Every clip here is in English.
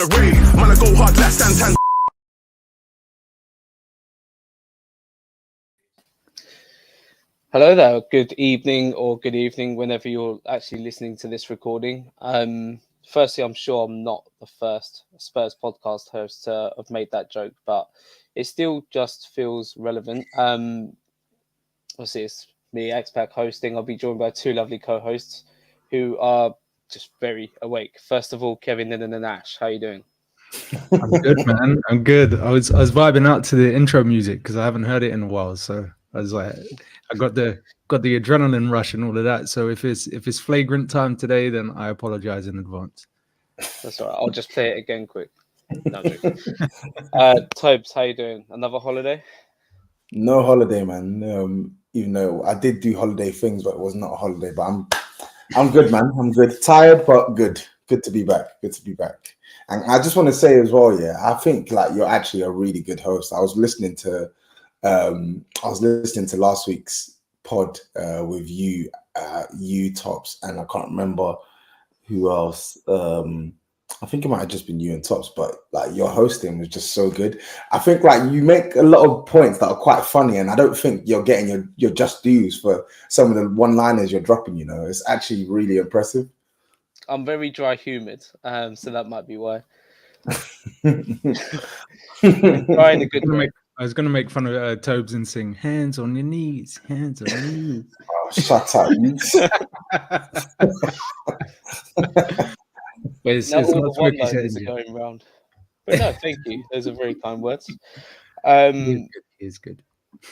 Man, I go hard like Santan. Hello there, good evening or good evening whenever you're actually listening to this recording. Firstly, I'm sure I'm not the first Spurs podcast host to have made that joke, but it still just feels relevant. Obviously, it's me, Expac, hosting. I'll be joined by two lovely co-hosts who are just very awake. First of all, Kevin and Ash, how are you doing? I'm good, man. I'm good. I was vibing out to the intro music because I haven't heard it in a while. So I was like, I got the adrenaline rush and all of that. So if it's flagrant time today, then I apologize in advance. That's all right. I'll just play it again quick. No, I'm joking. Tobes, how you doing? Another holiday? No holiday, man. Even though I did do holiday things, but it was not a holiday. But I'm good, man. I'm good. Tired, but good. Good to be back. Good to be back. And I just want to say as well, yeah, I think like you're actually a really good host. I was listening to last week's pod with you Tops, and I can't remember who else. I think it might have just been you and Tops, but like your hosting was just so good. I think like you make a lot of points that are quite funny, and I don't think you're getting your just dues for some of the one-liners you're dropping. You know, it's actually really impressive. I'm very dry humid, so that might be why. Dry in a good way. I was gonna make fun of Tobes and sing "Hands on your knees, hands on your knees." Oh, shut up! But it's Now not all the Smoky one-liners are Says. going round. But no, thank you. Those are very kind words. He is good.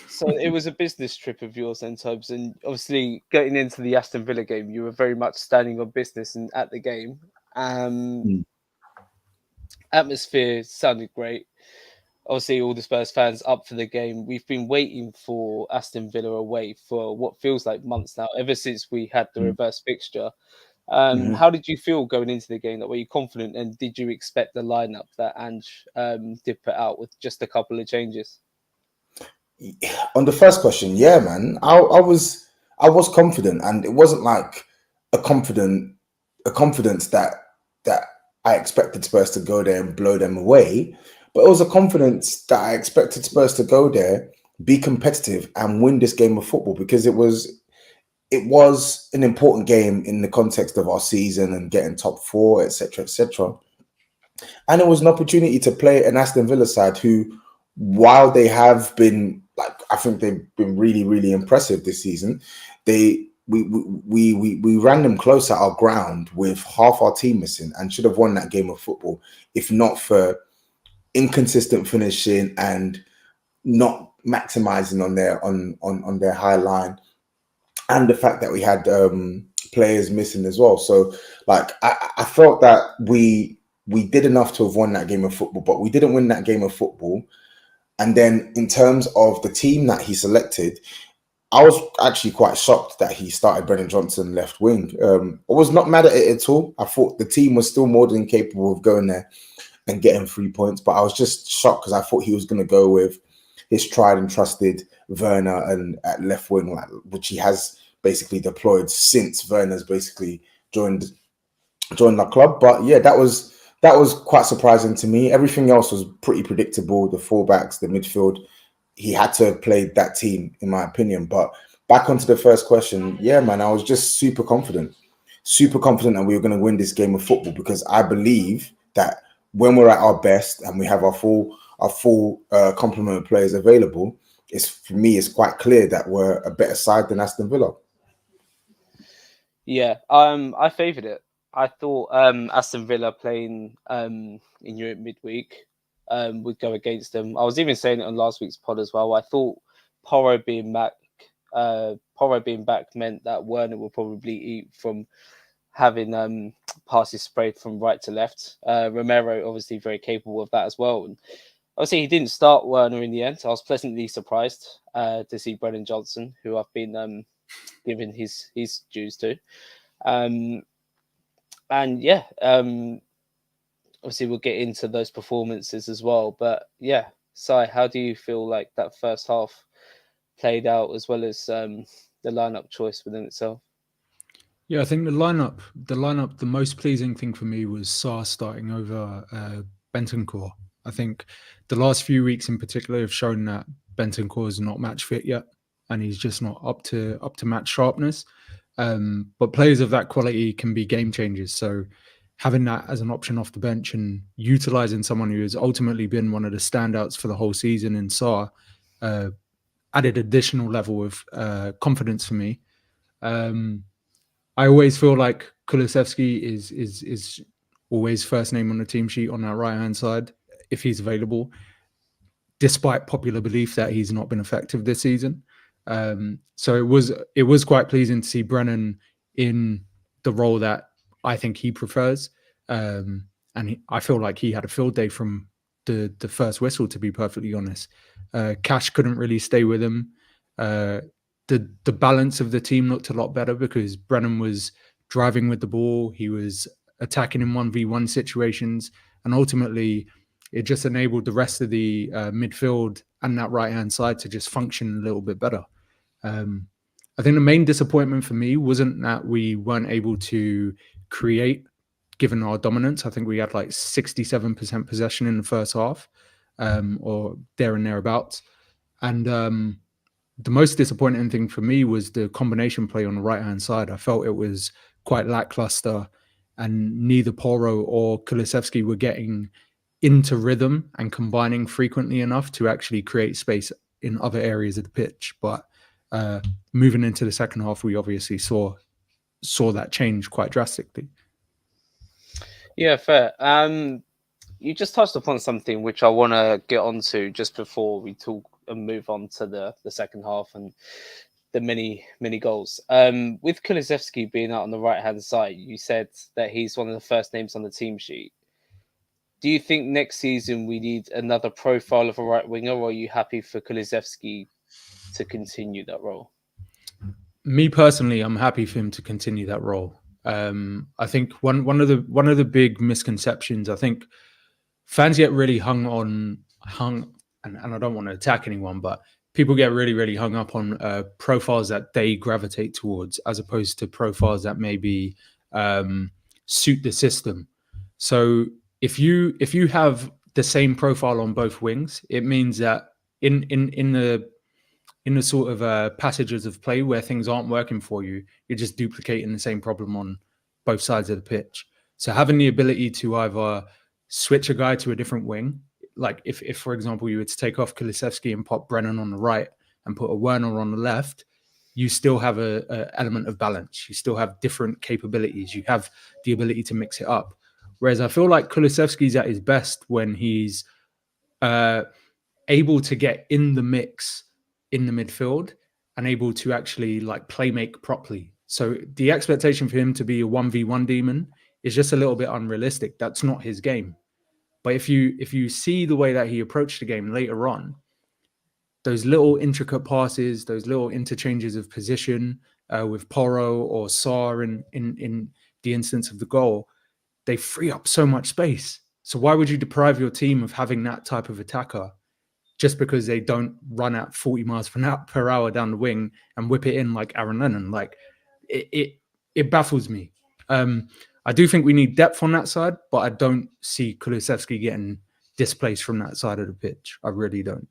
So it was a business trip of yours then, Tobes, and obviously getting into the Aston Villa game, you were very much standing on business and at the game. Atmosphere sounded great. Obviously, all the Spurs fans up for the game. We've been waiting for Aston Villa away for what feels like months now, ever since we had the reverse fixture. How did you feel going into the game? Were you confident, and did you expect the lineup that Ange did put out with just a couple of changes? On the first question, yeah, man, I was confident, and it wasn't like a confidence that I expected Spurs to go there and blow them away, but it was a confidence that I expected Spurs to go there, be competitive, and win this game of football because it was an important game in the context of our season and getting top four, etc., etc. And it was an opportunity to play an Aston Villa side who, while they have been like, I think they've been really, really impressive this season. We ran them close at our ground with half our team missing and should have won that game of football if not for inconsistent finishing and not maximizing on their high line, and the fact that we had players missing as well. So like I felt that we did enough to have won that game of football, but we didn't win that game of football. And then in terms of the team that he selected, I was actually quite shocked that he started Brennan Johnson left wing. I was not mad at it at all. I thought the team was still more than capable of going there and getting 3 points, but I was just shocked because I thought he was going to go with his tried and trusted Werner and at left wing, which he has basically deployed since Werner's basically joined the club. But yeah, that was quite surprising to me. Everything else was pretty predictable. The fullbacks, the midfield, he had to have played that team, in my opinion. But back onto the first question, yeah, man, I was just super confident that we were going to win this game of football because I believe that when we're at our best and we have our full complement of players available, for me, it's quite clear that we're a better side than Aston Villa. Yeah, I favoured it. I thought Aston Villa playing in Europe midweek would go against them. I was even saying it on last week's pod as well. I thought Porro being back meant that Werner will probably eat from having passes sprayed from right to left. Romero obviously very capable of that as well. And obviously he didn't start Werner in the end. So I was pleasantly surprised to see Brennan Johnson, who I've been giving his dues to. And yeah, obviously we'll get into those performances as well. But yeah, Sai, how do you feel like that first half played out as well as the lineup choice within itself? Yeah, I think the most pleasing thing for me was Sarr starting over Bentancur. I think the last few weeks in particular have shown that Bentancur is not match fit yet, and he's just not up to match sharpness. But players of that quality can be game changers. So having that as an option off the bench and utilizing someone who has ultimately been one of the standouts for the whole season in Sarr added additional level of confidence for me. I always feel like Kulusevski is always first name on the team sheet on that right hand side if he's available, despite popular belief that he's not been effective this season. So it was quite pleasing to see Brennan in the role that I think he prefers, and I feel like he had a field day from the first whistle. To be perfectly honest, Cash couldn't really stay with him. The balance of the team looked a lot better because Brennan was driving with the ball. He was attacking in 1v1 situations, and ultimately it just enabled the rest of the midfield and that right-hand side to just function a little bit better. I think the main disappointment for me wasn't that we weren't able to create, given our dominance. I think we had like 67% possession in the first half, or there and thereabouts. And the most disappointing thing for me was the combination play on the right-hand side. I felt it was quite lackluster, and neither Porro or Kulusevski were getting into rhythm and combining frequently enough to actually create space in other areas of the pitch. But moving into the second half, we obviously saw that change quite drastically. Yeah, fair. You just touched upon something which I want to get onto just before we talk and move on to the second half and the many goals. With Kulusevski being out on the right hand side, you said that he's one of the first names on the team sheet. Do you think next season we need another profile of a right winger, or are you happy for Kulusevski to continue that role? Me personally, I'm happy for him to continue that role. I think one of the big misconceptions, I think fans get really hung, and I don't want to attack anyone, but people get really hung up on profiles that they gravitate towards, as opposed to profiles that maybe suit the system. So if you have the same profile on both wings, it means that in the sort of passages of play where things aren't working for you, you're just duplicating the same problem on both sides of the pitch. So having the ability to either switch a guy to a different wing, like if for example you were to take off Kulusevski and pop Brennan on the right and put a Werner on the left, you still have a element of balance. You still have different capabilities. You have the ability to mix it up. Whereas I feel like Kulusevski's at his best when he's able to get in the mix in the midfield and able to actually like play make properly. So the expectation for him to be a 1v1 demon is just a little bit unrealistic. That's not his game. But if you see the way that he approached the game later on, those little intricate passes, those little interchanges of position with Porro or Sarr in the instance of the goal, they free up so much space. So why would you deprive your team of having that type of attacker just because they don't run at 40 miles per hour down the wing and whip it in like Aaron Lennon? Like it baffles me. I do think we need depth on that side, but I don't see Kulusevski getting displaced from that side of the pitch. I really don't.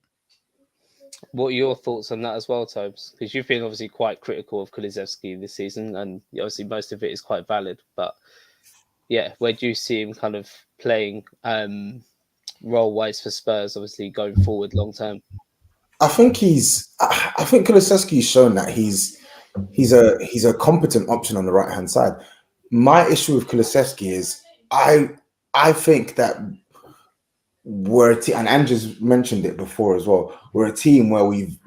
What are your thoughts on that as well, Tobes? Because you've been obviously quite critical of Kulusevski this season, and obviously most of it is quite valid. But yeah, where do you see him kind of playing role-wise for Spurs, obviously going forward long term? I think Kulusevski's shown that he's a competent option on the right hand side. My issue with Kulusevski is I think that we're a team, and Andrew's mentioned it before as well. We're a team where we've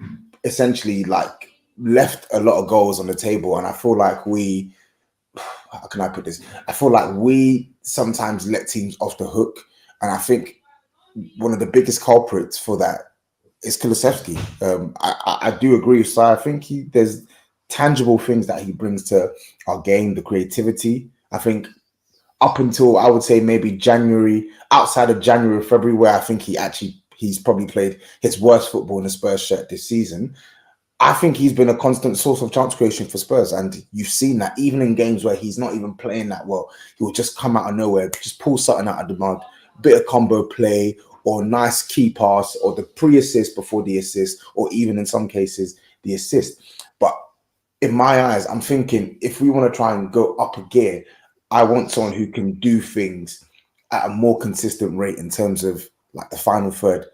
essentially like left a lot of goals on the table, and I feel like how can I put this? I feel like we sometimes let teams off the hook, and I think one of the biggest culprits for that is Kulusevski. I do agree with Si. I think there's tangible things that he brings to our game, the creativity. I think up until I would say maybe January, outside of January, February, where I think he's probably played his worst football in the Spurs shirt this season. I think he's been a constant source of chance creation for Spurs, and you've seen that even in games where he's not even playing that well, he will just come out of nowhere, just pull something out of the mud, bit of combo play, or nice key pass, or the pre-assist before the assist, or even in some cases the assist. But in my eyes, I'm thinking if we want to try and go up a gear, I want someone who can do things at a more consistent rate in terms of like the final third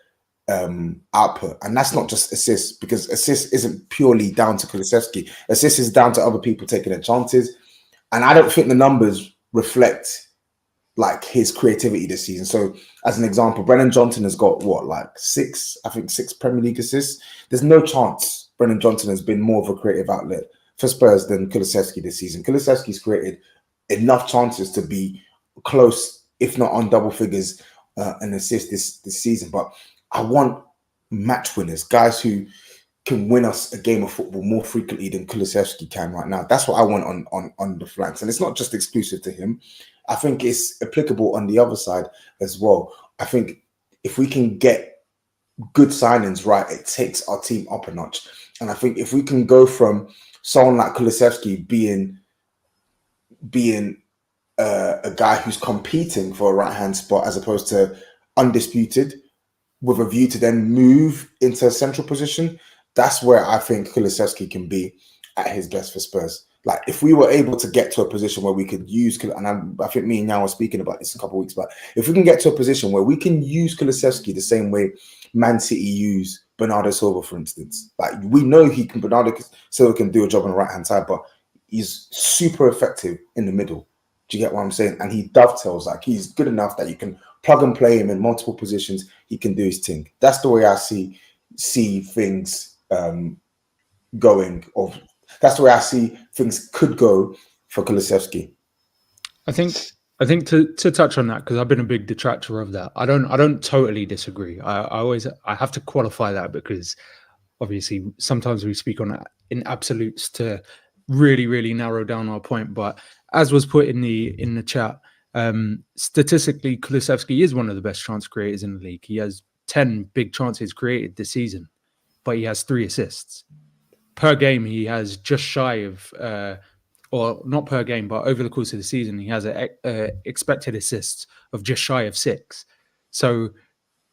output. And that's not just assists, because assists isn't purely down to Kulusevski. Assists is down to other people taking their chances. And I don't think the numbers reflect like his creativity this season. So as an example, Brennan Johnson has got what, like six Premier League assists. There's no chance Brennan Johnson has been more of a creative outlet for Spurs than Kulusevski this season. Kulusevski's created enough chances to be close, if not on double figures, an assist this season. But I want match winners, guys who can win us a game of football more frequently than Kulusevski can right now. That's what I want on the flanks. And it's not just exclusive to him. I think it's applicable on the other side as well. I think if we can get good signings right, it takes our team up a notch. And I think if we can go from someone like Kulusevski being a guy who's competing for a right-hand spot as opposed to undisputed, with a view to then move into a central position, that's where I think Kulusevski can be at his best for Spurs. Like if we were able to get to a position where we could use, and I think me and Jan were speaking about this a couple of weeks back, if we can get to a position where we can use Kulusevski the same way Man City use Bernardo Silva, for instance. Like we know Bernardo Silva can do a job on the right-hand side, but he's super effective in the middle. Do you get what I'm saying? And he dovetails, like he's good enough that you can plug and play him in multiple positions. He can do his thing. That's the way I see things going, or that's the way I see things could go for Kulusevski. I think to touch on that, because I've been a big detractor of that. I don't totally disagree. I have to qualify that, because obviously sometimes we speak in absolutes to really narrow down our point. But as was put in the chat, statistically, Kulusevski is one of the best chance creators in the league. He has 10 big chances created this season, but he has 3 assists. Per game, he has just shy of, or not per game, but over the course of the season, he has an expected assists of just shy of 6. So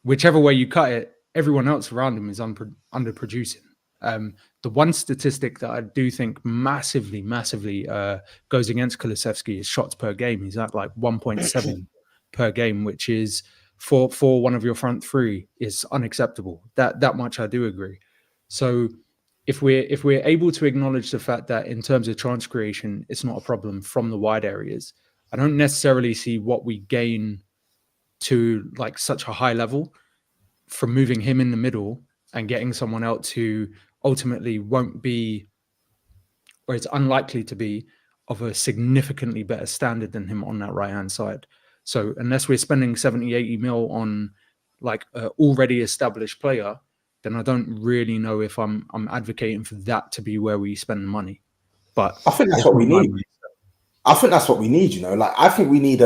whichever way you cut it, everyone else around him is underproducing. The one statistic that I do think massively goes against Kulusevski is shots per game. He's at like 1.7 per game, which is for one of your front three is unacceptable. That much I do agree. So if we're able to acknowledge the fact that in terms of chance creation, it's not a problem from the wide areas, I don't necessarily see what we gain to like such a high level from moving him in the middle and getting someone else who ultimately won't be, or it's unlikely to be, of a significantly better standard than him on that right-hand side. So unless we're spending 70, 80 mil on like an already established player, then I don't really know if I'm advocating for that to be where we spend money. But I think that's what we need. I think that's what we need, you know. Like I think we need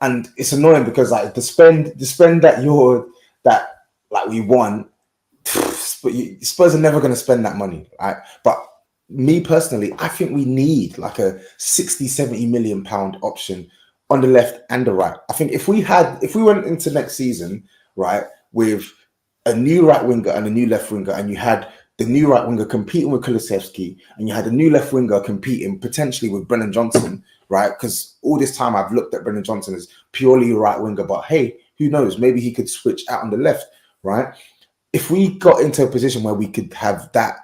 and it's annoying because like the spend that we want, but Spurs are never going to spend that money, right? But me personally, I think we need like a 60, 70 million pound option on the left and the right. I think if we went into next season, right, with a new right winger and a new left winger, and you had the new right winger competing with Kulusevski, and you had a new left winger competing potentially with Brennan Johnson, right? Because all this time I've looked at Brennan Johnson as purely a right winger, but hey, who knows? Maybe he could switch out on the left, right? If we got into a position where we could have that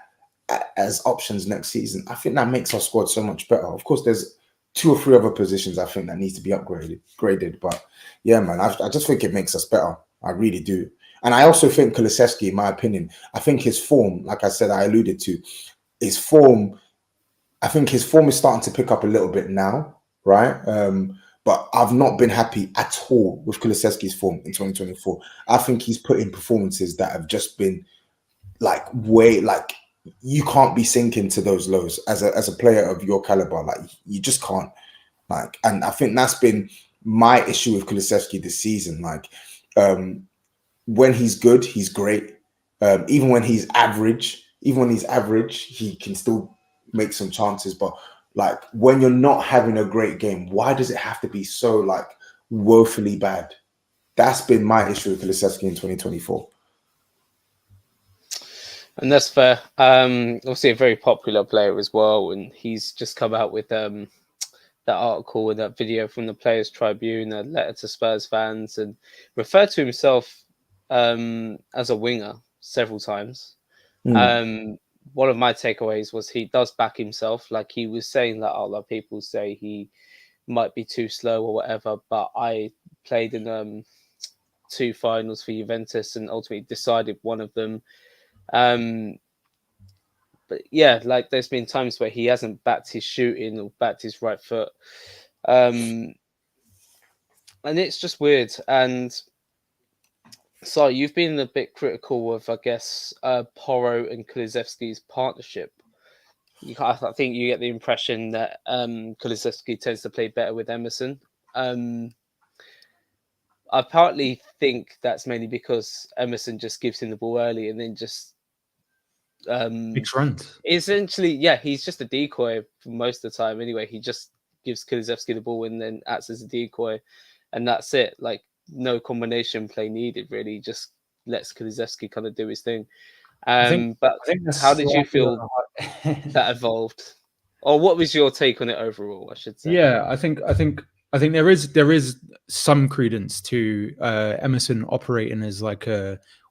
as options next season, I think that makes our squad so much better. Of course, there's 2 or 3 other positions I think that needs to be graded. But yeah, man, I just think it makes us better. I really do. And I also think Kulusevski, in my opinion, I think his form, like I said, I alluded to, his form, I think his form is starting to pick up a little bit now, right? But I've not been happy at all with Kulusevski's form in 2024. I think he's put in performances that have just been like you can't be sinking to those lows as a player of your caliber. Like you just can't. Like, and I think that's been my issue with Kulusevski this season. Like, when he's good, he's great. Even when he's average, even when he's average, he can still make some chances. But like when you're not having a great game, why does it have to be so like woefully bad? That's been my issue with Kulusevski in 2024. And that's fair. Obviously a very popular player as well, and he's just come out with that article and that video from the Players Tribune, a letter to Spurs fans, and referred to himself as a winger several times. One of my takeaways was he does back himself. Like he was saying that a lot of people say he might be too slow or whatever, but I played in 2 finals for Juventus and ultimately decided one of them. But yeah, like there's been times where he hasn't backed his shooting or backed his right foot. And it's just weird. And so you've been a bit critical of, I guess, Porro and Kulusevski's partnership. I think you get the impression that Kulusevski tends to play better with Emerson. I partly think that's mainly because Emerson just gives him the ball early and then just runs. Essentially, yeah, he's just a decoy for most of the time. Anyway, he just gives Kulusevski the ball and then acts as a decoy, and that's it. Like no combination play needed really. Just lets Kulusevski kind of do his thing. But how did you feel that evolved, or what was your take on it overall? I should say. Yeah, I think there is some credence to Emerson operating as like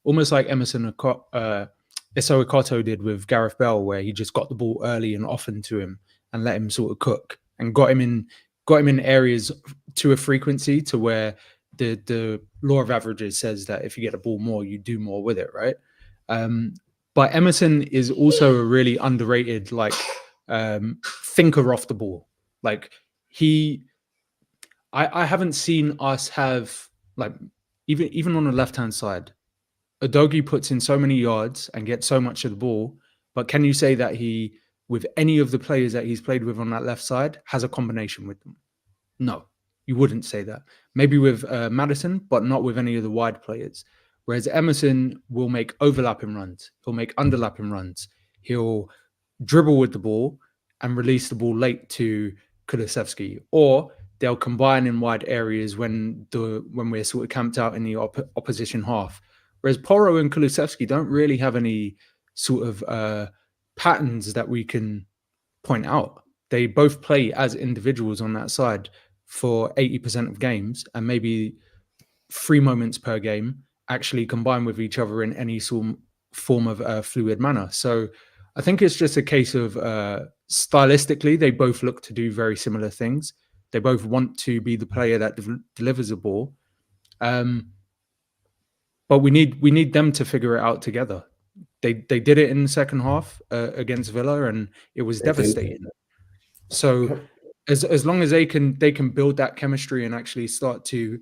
almost like Emerson Eso Okoto did with Gareth Bale, where he just got the ball early and often to him and let him sort of cook and got him in areas to a frequency to where the law of averages says that if you get the ball more, you do more with it, right? But Emerson is also a really underrated thinker off the ball. Like I haven't seen us have like even on the left hand side. Udogie puts in so many yards and gets so much of the ball, but can you say that he, with any of the players that he's played with on that left side, has a combination with them? No, you wouldn't say that. Maybe with Maddison, but not with any of the wide players. Whereas Emerson will make overlapping runs. He'll make underlapping runs. He'll dribble with the ball and release the ball late to Kulusevski, or they'll combine in wide areas when we're sort of camped out in the opposition half. Whereas Porro and Kulusevski don't really have any sort of patterns that we can point out. They both play as individuals on that side for 80% of games, and maybe 3 moments per game actually combine with each other in any form of fluid manner. So I think it's just a case of stylistically, they both look to do very similar things. They both want to be the player that delivers the ball. But we need them to figure it out together. They did it in the second half against Villa, and it was devastating. So as long as they can build that chemistry and actually start to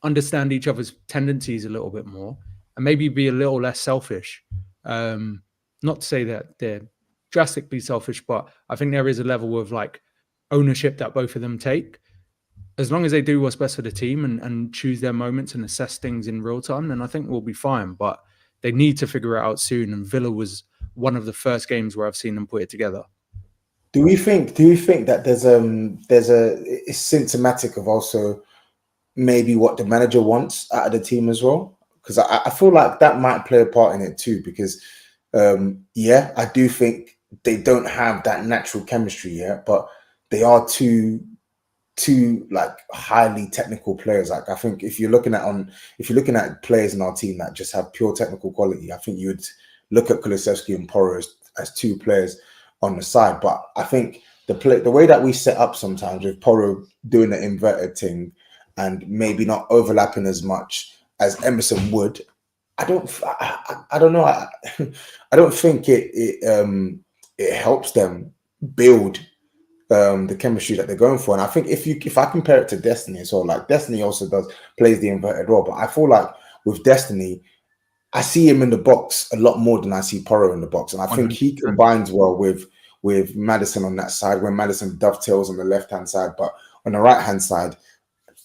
understand each other's tendencies a little bit more, and maybe be a little less selfish. Not to say that they're drastically selfish, but I think there is a level of like ownership that both of them take. As long as they do what's best for the team and choose their moments and assess things in real time, then I think we'll be fine. But they need to figure it out soon. And Villa was one of the first games where I've seen them put it together. Do you think that it's symptomatic of also maybe what the manager wants out of the team as well? Because I feel like that might play a part in it too. Because I do think they don't have that natural chemistry yet, but they are two like highly technical players. Like I think if you're looking at players in our team that just have pure technical quality, I think you would look at Kulusevski and Porro as 2 players on the side. But I think the way that we set up sometimes with Porro doing the inverted thing and maybe not overlapping as much as Emerson would, I don't know. I don't think it helps them build the chemistry that they're going for. And I think if I compare it to Destiny as well, like Destiny also plays the inverted role, but I feel like with Destiny, I see him in the box a lot more than I see Porro in the box. And I think 100%. He combines well with Maddison on that side, when Maddison dovetails on the left-hand side, but on the right-hand side,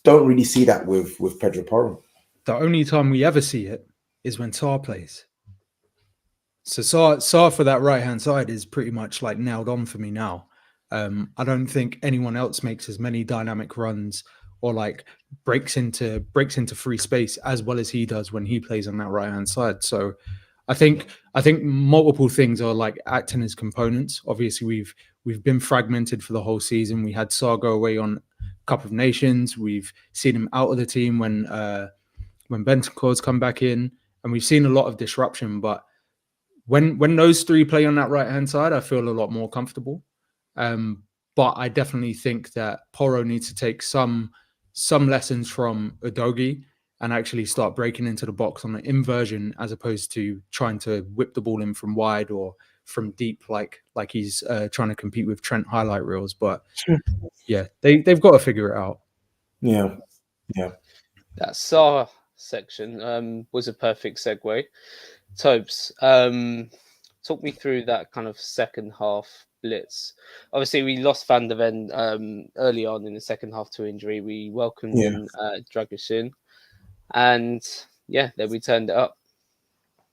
don't really see that with Pedro Porro. The only time we ever see it is when Tar plays. So Saar for that right hand side is pretty much like nailed on for me now. I don't think anyone else makes as many dynamic runs or like breaks into free space as well as he does when he plays on that right hand side. So I think multiple things are like acting as components. Obviously, we've been fragmented for the whole season. We had Saar go away on Cup of Nations. We've seen him out of the team when Bentancur's come back in, and we've seen a lot of disruption. But when those three play on that right hand side, I feel a lot more comfortable. But I definitely think that Porro needs to take some lessons from Udogie and actually start breaking into the box on an inversion as opposed to trying to whip the ball in from wide or from deep like he's trying to compete with Trent highlight reels. But yeah, they've got to figure it out. Yeah. That Saar section was a perfect segue. Tobes, talk me through that kind of second half blitz. Obviously, we lost Van der Ven early on in the second half to injury. We welcomed in Dragusin, and yeah, then we turned it up.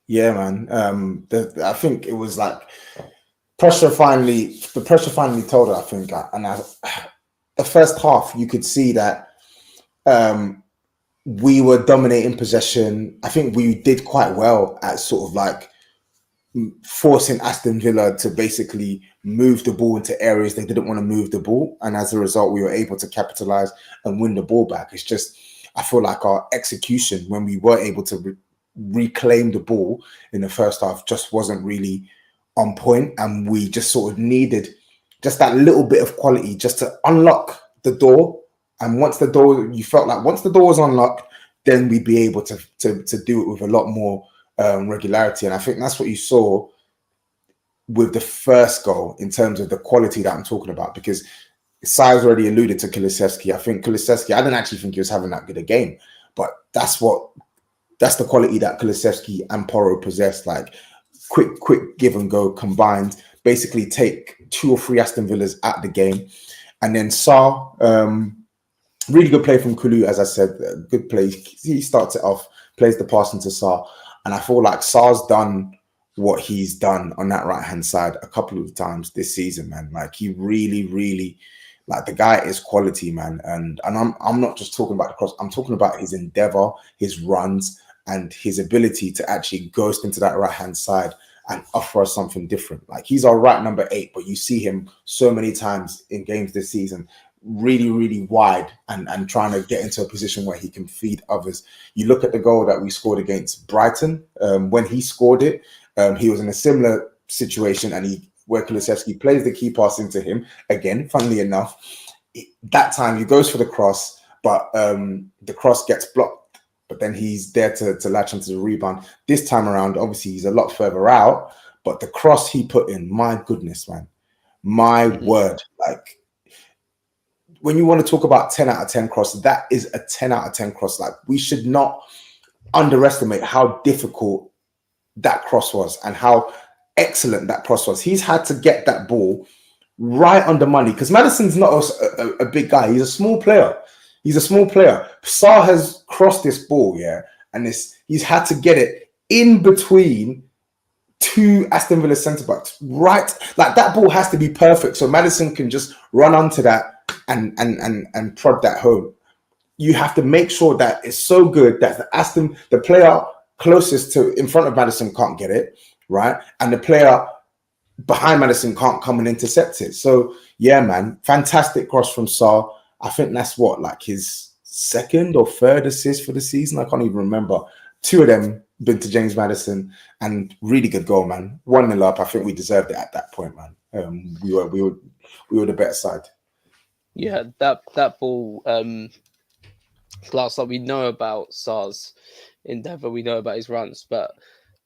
Yeah, man. I think it was like the pressure finally told her, I think. The first half, you could see that we were dominating possession. I think we did quite well at sort of like forcing Aston Villa to basically move the ball into areas they didn't want to move the ball. And as a result, we were able to capitalize and win the ball back. It's just, I feel like our execution when we were able to reclaim the ball in the first half just wasn't really on point. And we just sort of needed just that little bit of quality just to unlock the door. And once the door was unlocked, then we'd be able to do it with a lot more regularity. And I think that's what you saw with the first goal in terms of the quality that I'm talking about, because Si's already alluded to Kulusevski. I think Kulusevski, I didn't actually think he was having that good a game, but that's the quality that Kulusevski and Porro possess, like quick give and go combined, basically take 2 or 3 Aston Villas at the game. And then Sa, really good play from Kulu, as I said, good play. He starts it off, plays the pass into Sa. And I feel like Sa's done what he's done on that right-hand side a couple of times this season, man. Like he really, like the guy is quality, man. And I'm not just talking about the cross. I'm talking about his endeavor, his runs, and his ability to actually ghost into that right-hand side and offer us something different. Like he's our right number 8, but you see him so many times in games this season, really wide and trying to get into a position where he can feed others. You look at the goal that we scored against Brighton. When he scored it, he was in a similar situation, and where Kulusevski plays the key pass into him again. Funnily enough, that time he goes for the cross, but the cross gets blocked. But then he's there to latch onto the rebound. This time around, obviously he's a lot further out, but the cross he put in, my goodness, man, my word, like. When you want to talk about 10 out of 10 cross, that is a 10 out of 10 cross. Like we should not underestimate how difficult that cross was and how excellent that cross was. He's had to get that ball right on the money because Maddison's not a big guy. He's a small player. Sarr has crossed this ball, and he's had to get it in between 2 Aston Villa centre backs. Right, like that ball has to be perfect so Maddison can just run onto that and prod that home. You have to make sure that it's so good that the player closest to in front of Maddison can't get it, right? And the player behind Maddison can't come and intercept it. So yeah, man, fantastic cross from Sarr. I think that's like his 2nd or 3rd assist for the season. I can't even remember. 2 of them been to James Maddison, and really good goal, man. 1-0 up. I think we deserved it at that point, man. We were the better side. Yeah, that ball. Last time we know about Sarr's endeavour, we know about his runs, but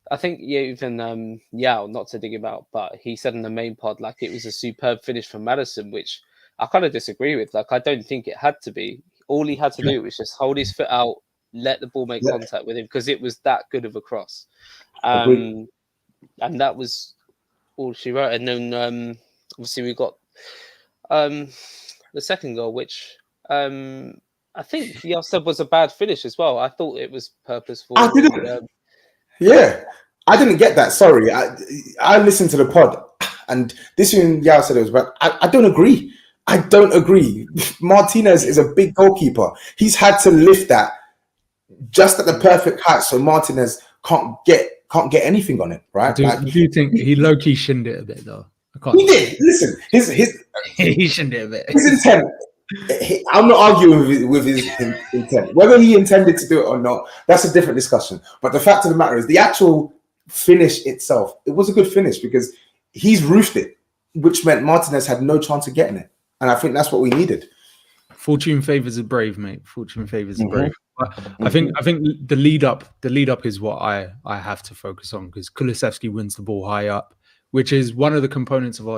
I think even Yao, not to dig him out, but he said in the main pod like it was a superb finish from Maddison, which I kind of disagree with. Like I don't think it had to be. All he had to do was just hold his foot out, let the ball make contact with him, because it was that good of a cross. And that was all she wrote. And then obviously we got the second goal, which I think Yao said was a bad finish as well. I thought it was purposeful. I didn't. Yeah. I didn't get that. Sorry, I listened to the pod, and this one Yao said it was bad. I don't agree. I don't agree. Martinez is a big goalkeeper. He's had to lift that just at the perfect height, so Martinez can't get anything on it, right? I do think he low key shinned it a bit though. I can't. He did. Listen, his he shinned it a bit. His intent. I'm not arguing with his intent. Whether he intended to do it or not, that's a different discussion. But the fact of the matter is, the actual finish itself, it was a good finish because he's roofed it, which meant Martinez had no chance of getting it. And I think that's what we needed. Fortune favors the brave, mate. Fortune favors the brave. I think the lead up is what I have to focus on, because Kulusevski wins the ball high up, which is one of the components of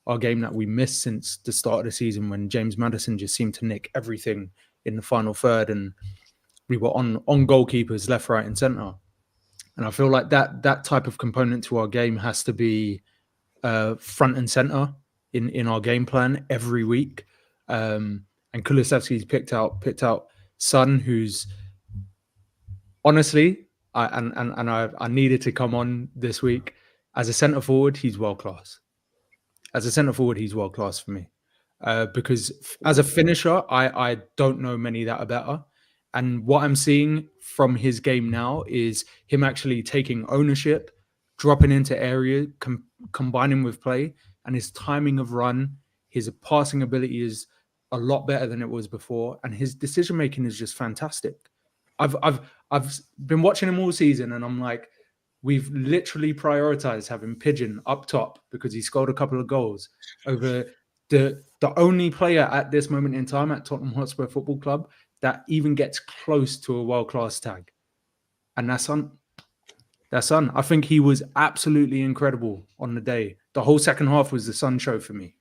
our game that we missed since the start of the season, when James Maddison just seemed to nick everything in the final third, and we were on goalkeepers left, right, and centre. And I feel like that type of component to our game has to be front and centre in our game plan every week. And Kulusevski's picked out Son, who's honestly, I needed to come on this week. As a centre forward, he's world class. As a centre forward, he's world class for me. Because as a finisher, I don't know many that are better. And what I'm seeing from his game now is him actually taking ownership, dropping into area, combining with play, and his timing of run, his passing ability is a lot better than it was before, and his decision making is just fantastic. I've been watching him all season, and I'm like, we've literally prioritized having Pigeon up top because he scored a couple of goals over the only player at this moment in time at Tottenham Hotspur Football Club that even gets close to a world-class tag. And that's Son. I think he was absolutely incredible on the day. The whole second half was the Son show for me.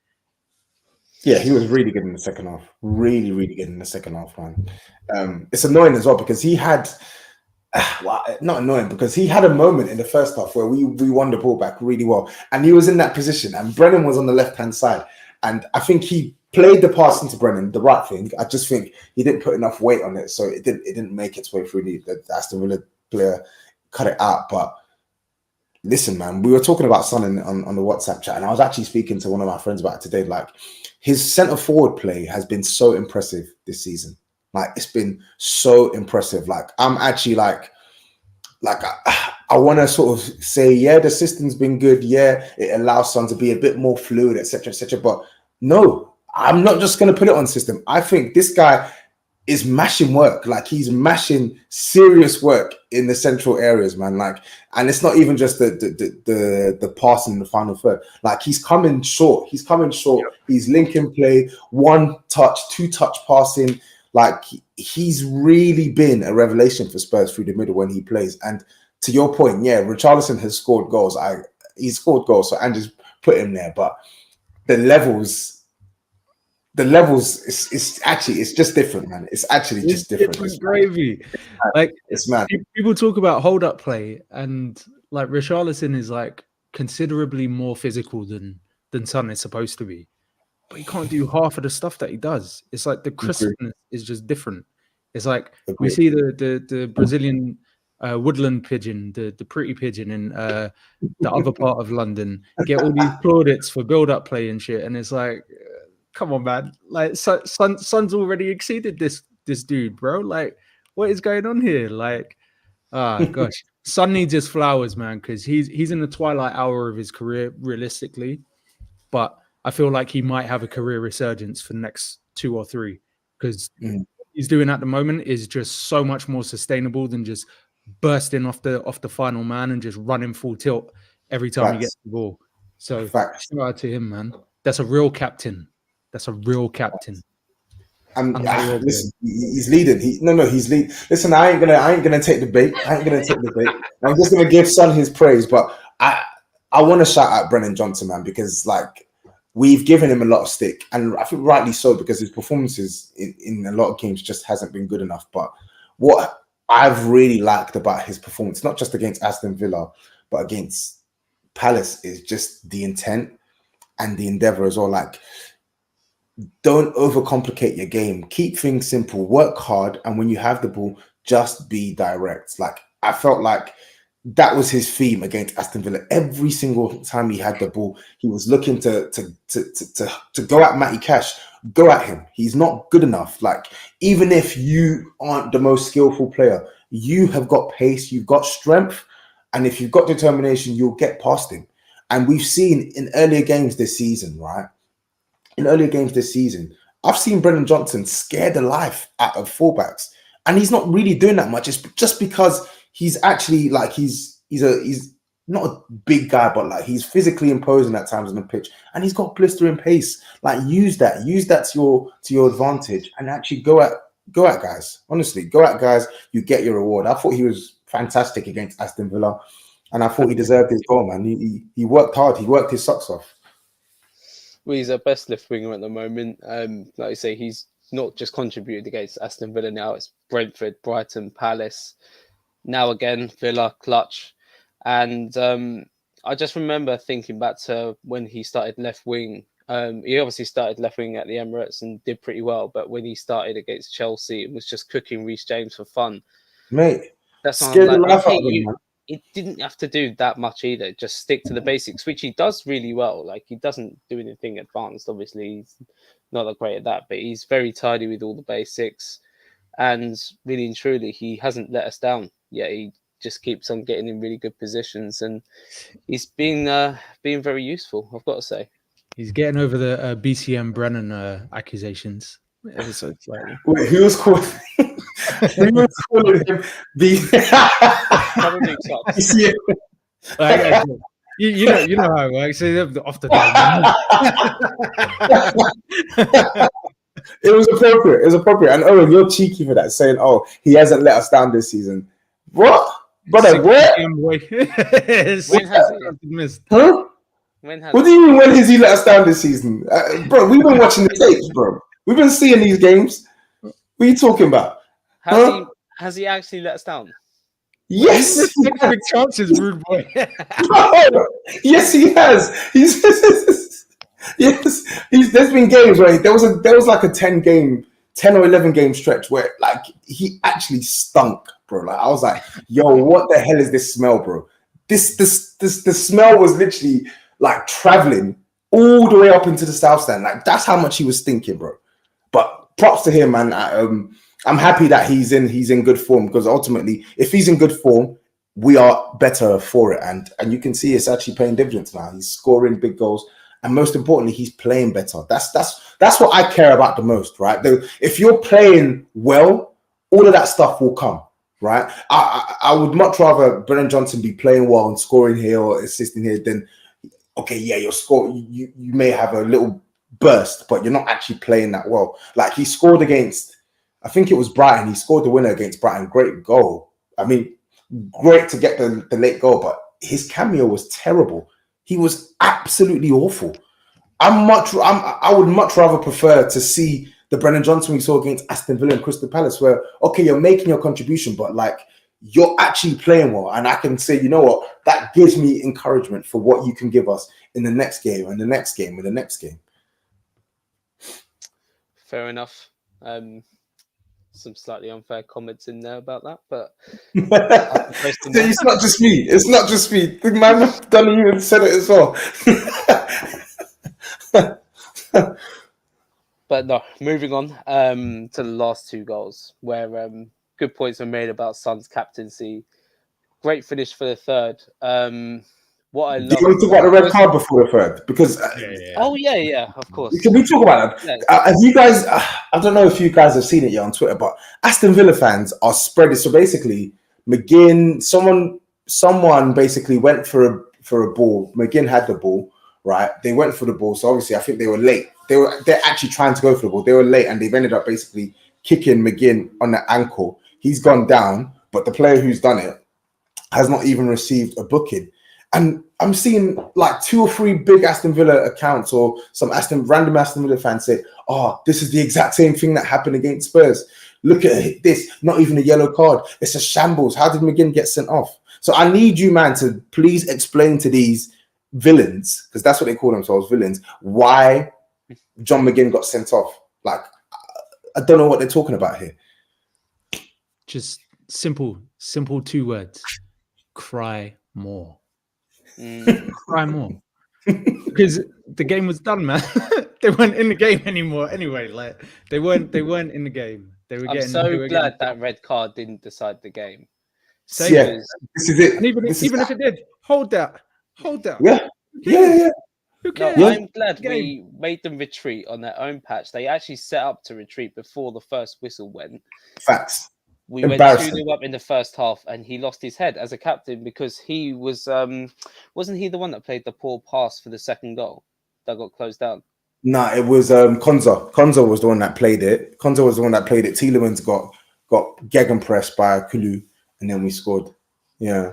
Yeah, he was really good in the second half. Really, really good in the second half, man. It's annoying as well because he had... well, not annoying, because he had a moment in the first half where we won the ball back really well, and he was in that position, and Brennan was on the left-hand side, and I think he played the pass into Brennan, the right thing. I just think he didn't put enough weight on it, so it didn't make its way through the Aston Villa player, cut it out. But listen, man, we were talking about Son on the WhatsApp chat, and I was actually speaking to one of my friends about it today. Like, his centre forward play has been so impressive this season. Like, it's been so impressive. Like, I'm actually like I want to sort of say, yeah, the system's been good. Yeah, it allows Son to be a bit more fluid, etc., etc. But no, I'm not just going to put it on system. I think this guy is mashing work. Like, he's mashing serious work in the central areas, man. Like, and it's not even just the passing in the final third. Like, he's coming short. He's coming short. Yep. He's linking play, 1 touch, 2 touch passing. Like, he's really been a revelation for Spurs through the middle when he plays. And to your point, yeah, Richarlison has scored goals. He's scored goals, so Andrew's put him there. But the levels, it's just different, man. It's actually just different. It's gravy. Like, it's mad. People talk about hold up play, and like Richarlison is like considerably more physical than Son is supposed to be. But he can't do half of the stuff that he does. It's like the crispness is just different. It's like we see the Brazilian woodland pigeon, the pretty pigeon in the other part of London, get all these plaudits for build-up play and shit. And it's like, come on, man. Like, Son's already exceeded this dude, bro. Like, what is going on here? Like, gosh. Son needs his flowers, man, because he's in the twilight hour of his career, realistically. But I feel like he might have a career resurgence for the next 2 or 3, because what he's doing at the moment is just so much more sustainable than just bursting off the final man and just running full tilt every time he gets the ball. So shout out to him, man. That's a real captain. Listen, he's leading. He's leading. Listen, I ain't gonna take the bait. I'm just gonna give Son his praise, but I want to shout out Brennan Johnson, man, because like, we've given him a lot of stick, and I think rightly so, because his performances in a lot of games just hasn't been good enough. But what I've really liked about his performance, not just against Aston Villa, but against Palace, is just the intent and the endeavour as well. Like, don't overcomplicate your game. Keep things simple. Work hard, and when you have the ball, just be direct. Like, I felt like that was his theme against Aston Villa. Every single time he had the ball, he was looking to go at Matty Cash, go at him. He's not good enough. Like, even if you aren't the most skillful player, you have got pace, you've got strength, and if you've got determination, you'll get past him. And we've seen in earlier games this season, right? In earlier games this season, I've seen Brendan Johnson scare the life out of fullbacks, and he's not really doing that much. It's just because he's actually like he's not a big guy, but like he's physically imposing at times on the pitch, and he's got blistering pace. Like, use that to your advantage, and actually go at guys. Honestly, go at guys. You get your reward. I thought he was fantastic against Aston Villa, and I thought he deserved his goal, man. He worked hard. He worked his socks off. Well, he's our best left winger at the moment. Like I say, he's not just contributed against Aston Villa now. It's Brentford, Brighton, Palace. Now again, Villa, clutch. And I just remember thinking back to when he started left wing. He obviously started left wing at the Emirates and did pretty well. But when he started against Chelsea, it was just cooking Reece James for fun. Mate, that's scared the life out of him, man. It didn't have to do that much either. Just stick to the basics, which he does really well. Like, he doesn't do anything advanced. Obviously, he's not that great at that, but he's very tidy with all the basics. And really and truly, he hasn't let us down. Yeah, he just keeps on getting in really good positions, and he's been very useful, I've got to say. He's getting over the BCM Brennan accusations. So slightly. Wait, who was calling him Probably sucks. You know how it works. So off the It was appropriate. It was appropriate. And Owen, you're cheeky for that, saying, "Oh, he hasn't let us down this season." What, brother? What? When has he missed? Huh? What do you mean? When has he let us down this season, bro? We've been watching the tapes, bro. We've been seeing these games. What are you talking about? Has he actually let us down? Yes, big chances, rude boy. No. Yes, he has. There's been games where there was like a 10 or 11 game stretch where like he actually stunk, bro. Like, I was like, yo, what the hell is this smell, bro? The smell was literally like traveling all the way up into the south stand. Like, that's how much he was stinking, bro. But props to him, man. I'm happy that he's in good form, because ultimately, if he's in good form, we are better for it. And you can see it's actually paying dividends now. He's scoring big goals, and most importantly, he's playing better. That's what I care about the most, right? If you're playing well, all of that stuff will come, right? I would much rather Brennan Johnson be playing well and scoring here or assisting here than, okay, yeah, you're scoring. You may have a little burst, but you're not actually playing that well. Like, he scored against, I think it was Brighton. He scored the winner against Brighton. Great goal. I mean, great to get the late goal, but his cameo was terrible. He was absolutely awful. I would much rather prefer to see the Brennan Johnson we saw against Aston Villa and Crystal Palace, where, okay, you're making your contribution, but like, you're actually playing well. And I can say, you know what, that gives me encouragement for what you can give us in the next game and the next game and the next game. Fair enough. Some slightly unfair comments in there about that, but it's not just me. It's not just me. The man done even said it as well. But no, moving on to the last two goals, where good points were made about Son's captaincy. Great finish for the third. What I love. Do you want to talk about the red card before the third? Because oh yeah, of course. Can we talk about that? Yeah. Have you guys? I don't know if you guys have seen it yet on Twitter, but Aston Villa fans are spreading. So basically, McGinn, someone basically went for a ball. McGinn had the ball, right? They went for the ball. So obviously, I think they were late. They're actually trying to go for the ball. They were late, and they've ended up basically kicking McGinn on the ankle. He's gone down, but the player who's done it has not even received a booking. And I'm seeing like 2 or 3 big Aston Villa accounts or some random Aston Villa fans say, "Oh, this is the exact same thing that happened against Spurs. Look at this, not even a yellow card. It's a shambles. How did McGinn get sent off?" So I need you, man, to please explain to these villains, because that's what they call themselves, villains, why John McGinn got sent off. Like, I don't know what they're talking about here. Just simple 2 words. cry more. Mm. Cry more. Because the game was done, man. They weren't in the game anymore. Anyway, like they weren't in the game. I'm so glad that red card didn't decide the game. Same. Yeah, this is it. And even if it did, hold that. Yeah, yeah. Who No, cares? I'm glad we made them retreat on their own patch. They actually set up to retreat before the first whistle went. Facts. We went 2-0 up in the first half, and he lost his head as a captain because he was wasn't he the one that played the poor pass for the second goal that got closed down? Nah, it was Konza. Konza was the one that played it. Tielemans got gegenpressed by Kulu, and then we scored. Yeah.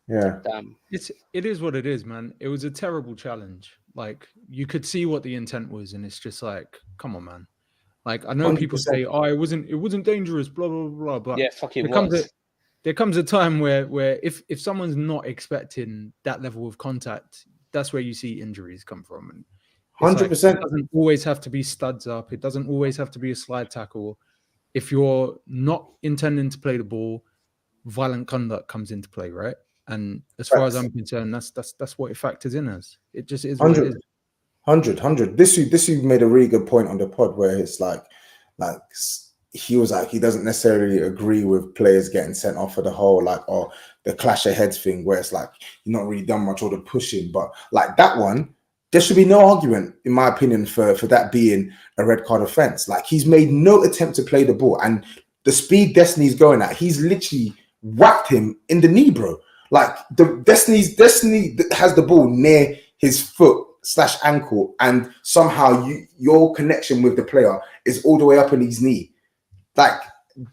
Damn. It is what it is, man. It was a terrible challenge. Like you could see what the intent was, and it's just like, come on, man. Like I know 100%. people say, "Oh, it wasn't dangerous," blah blah blah. But yeah, fuck it was. There comes a time where if someone's not expecting that level of contact, that's where you see injuries come from. And 100%. It doesn't always have to be studs up. It doesn't always have to be a slide tackle. If you're not intending to play the ball, violent conduct comes into play, right? And as far as I'm concerned, that's what it factors in as. It just is what it is. 100. This you made a really good point on the pod where it's like he was like he doesn't necessarily agree with players getting sent off for the whole the clash of heads thing where it's like you're not really done much of the pushing, but like that one, there should be no argument in my opinion for that being a red card offense. Like he's made no attempt to play the ball, and the speed Destiny's going at, he's literally whacked him in the knee, bro. Like the Destiny has the ball near his foot / ankle, and somehow your connection with the player is all the way up in his knee. Like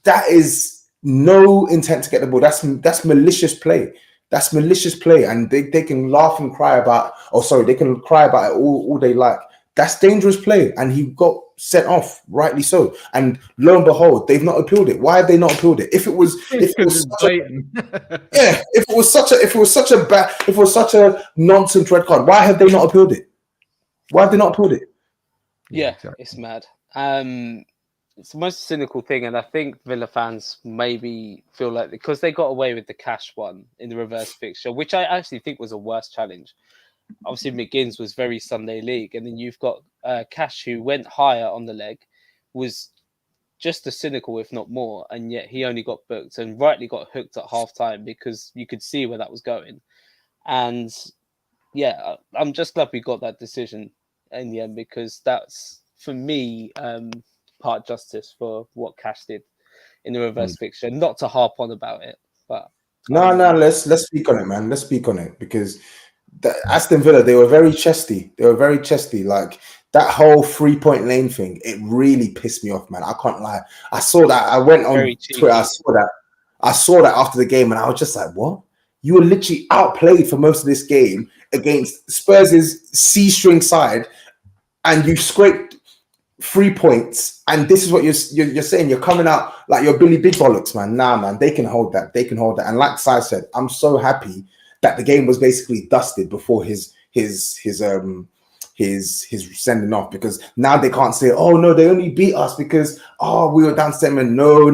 that is no intent to get the ball. That's malicious play. That's malicious play, and they can laugh and cry about. Oh, sorry, they can cry about it all they like. That's dangerous play, and he got sent off, rightly so. And lo and behold, they've not appealed it. Why have they not appealed it? If it was such a nonsense red card, why have they not appealed it? Yeah, it's mad. It's the most cynical thing, and I think Villa fans maybe feel like because they got away with the Cash one in the reverse fixture, which I actually think was a worse challenge. Obviously, McGinn's was very Sunday League, and then you've got Cash who went higher on the leg, was just as cynical, if not more, and yet he only got booked and rightly got hooked at half time because you could see where that was going. And yeah, I'm just glad we got that decision in the end because that's, for me, part justice for what Cash did in the reverse fixture. Not to harp on about it, but let's speak on it, man. Let's speak on it because Aston Villa, they were very chesty. Like that whole 3-point lane thing, it really pissed me off, man. I can't lie. I saw that. I went on Twitter. I saw that after the game, and I was just like, "What? You were literally outplayed for most of this game against Spurs' C-string side, and you scraped 3 points. And this is what you're saying. You're coming out like you're Billy Big Bollocks, man. Nah, man, they can hold that. And like Sai said, I'm so happy that the game was basically dusted before his sending off, because now they can't say, oh no, they only beat us because we were down 7. No,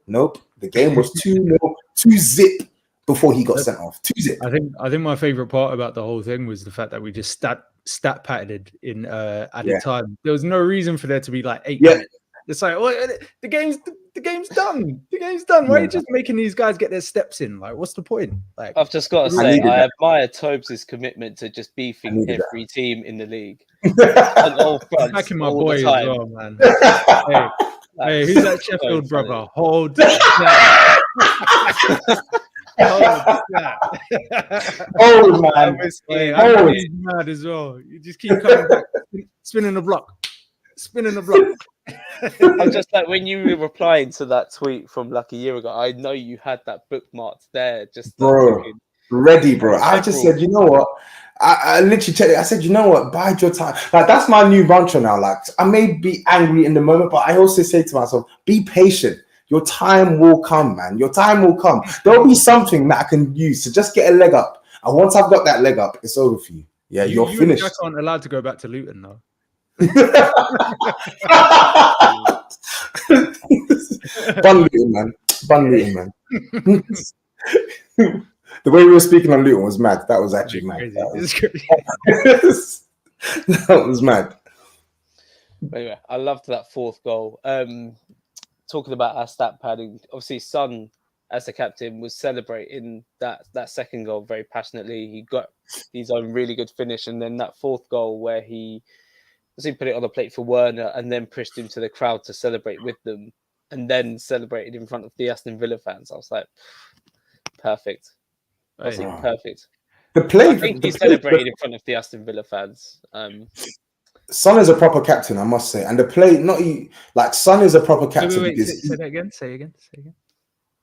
nope. The game was 2-0, 2-zip before he got sent off. 2-zip. I think my favorite part about the whole thing was the fact that we just stat padded in added time. There was no reason for there to be like 8 minutes. It's like, well, the game's done. The game's done. Why are you just making these guys get their steps in? Like, what's the point? Like, I've just got to say, I admire Tobes' commitment to just beefing every team in the league. On all fronts, backing my all boy the as time. well, man. Hey, who's that Sheffield so brother? Hold that. Hold that. Oh man, he's mad as well. You just keep coming back, spinning the block. I'm just like, when you were replying to that tweet from like a year ago, I know you had that bookmarked there. Just bro, ready, bro. I just said, you know what? I literally checked it. I said, you know what? Bide your time. Like, that's my new mantra now. Like, I may be angry in the moment, but I also say to myself, be patient. Your time will come, man. Your time will come. There'll be something that I can use to just get a leg up. And once I've got that leg up, it's over for you. Yeah, you're finished. You aren't allowed to go back to Luton now. Bun Luton, man. The way we were speaking on Luton was mad. That was actually mad. Crazy. That It's crazy. was, that was mad. Anyway, I loved that fourth goal. Talking about our stat padding, obviously Son, as the captain, was celebrating that second goal very passionately. He got his own really good finish, and then that fourth goal where he put it on the plate for Werner and then pushed him to the crowd to celebrate with them, and then celebrated in front of the Aston Villa fans. I was like, perfect. Perfect. The play. I think he celebrated in front of the Aston Villa fans. Son is a proper captain, I must say, and the play. Not like Son is a proper captain. Wait, say that again. Say again.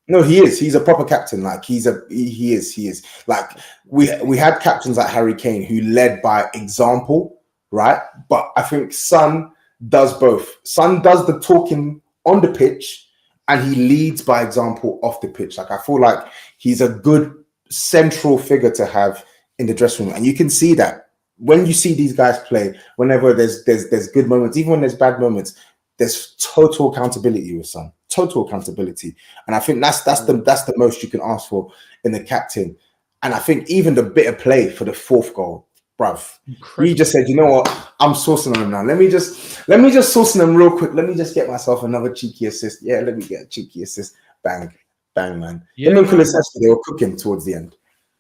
No, he is. He's a proper captain. Like he is. Like we had captains like Harry Kane who led by example, right? But I think Son does both. Son does the talking on the pitch, and he leads by example off the pitch. Like I feel like he's a good central figure to have in the dressing room, and you can see that when you see these guys play. Whenever there's good moments, even when there's bad moments, there's total accountability with Son. Total accountability, and I think that's the most you can ask for in the captain. And I think even the bit of play for the fourth goal, bruv, he just said, you know what, I'm sourcing them now. Let me just source them real quick. Let me just get myself another cheeky assist. Yeah, let me get a cheeky assist. Bang, man. Yeah, they were cooking towards the end.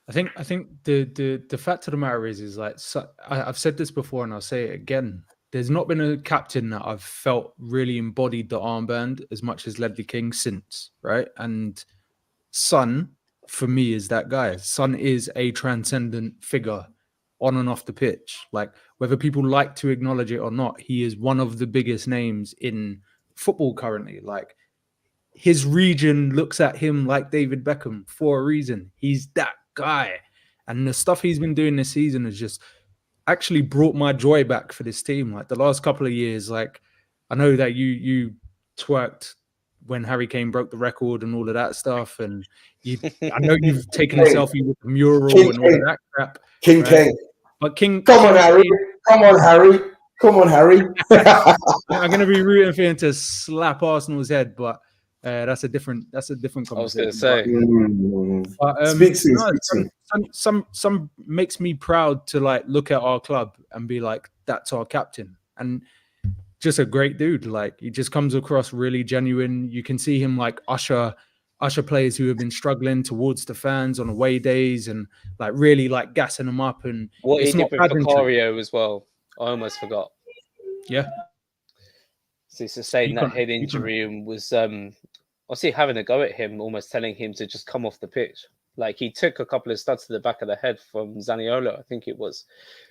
I think the fact of the matter is like, so, I've said this before and I'll say it again. There's not been a captain that I've felt really embodied the armband as much as Ledley King since, right? And Son, for me, is that guy. Son is a transcendent figure on and off the pitch. Like, whether people like to acknowledge it or not, he is one of the biggest names in football currently. Like, his region looks at him like David Beckham for a reason. He's that guy. And the stuff he's been doing this season has just actually brought my joy back for this team. Like the last couple of years, like I know that you twerked when Harry Kane broke the record and all of that stuff, and I know you've taken a selfie with the mural and all of that crap. King Kane. But King, come on, Harry. Come on, Harry. I'm going to be rooting for him to slap Arsenal's head, but that's a different conversation. I was going to say. But, speak soon. Some makes me proud to like look at our club and be like, that's our captain, and just a great dude. Like he just comes across really genuine. You can see him like usher players who have been struggling towards the fans on away days and like really like gassing them up. And what he did with Vicario as well. I almost forgot. Yeah. So he sustained that head injury and was obviously having a go at him, almost telling him to just come off the pitch. Like he took a couple of studs to the back of the head from Zaniolo, I think it was.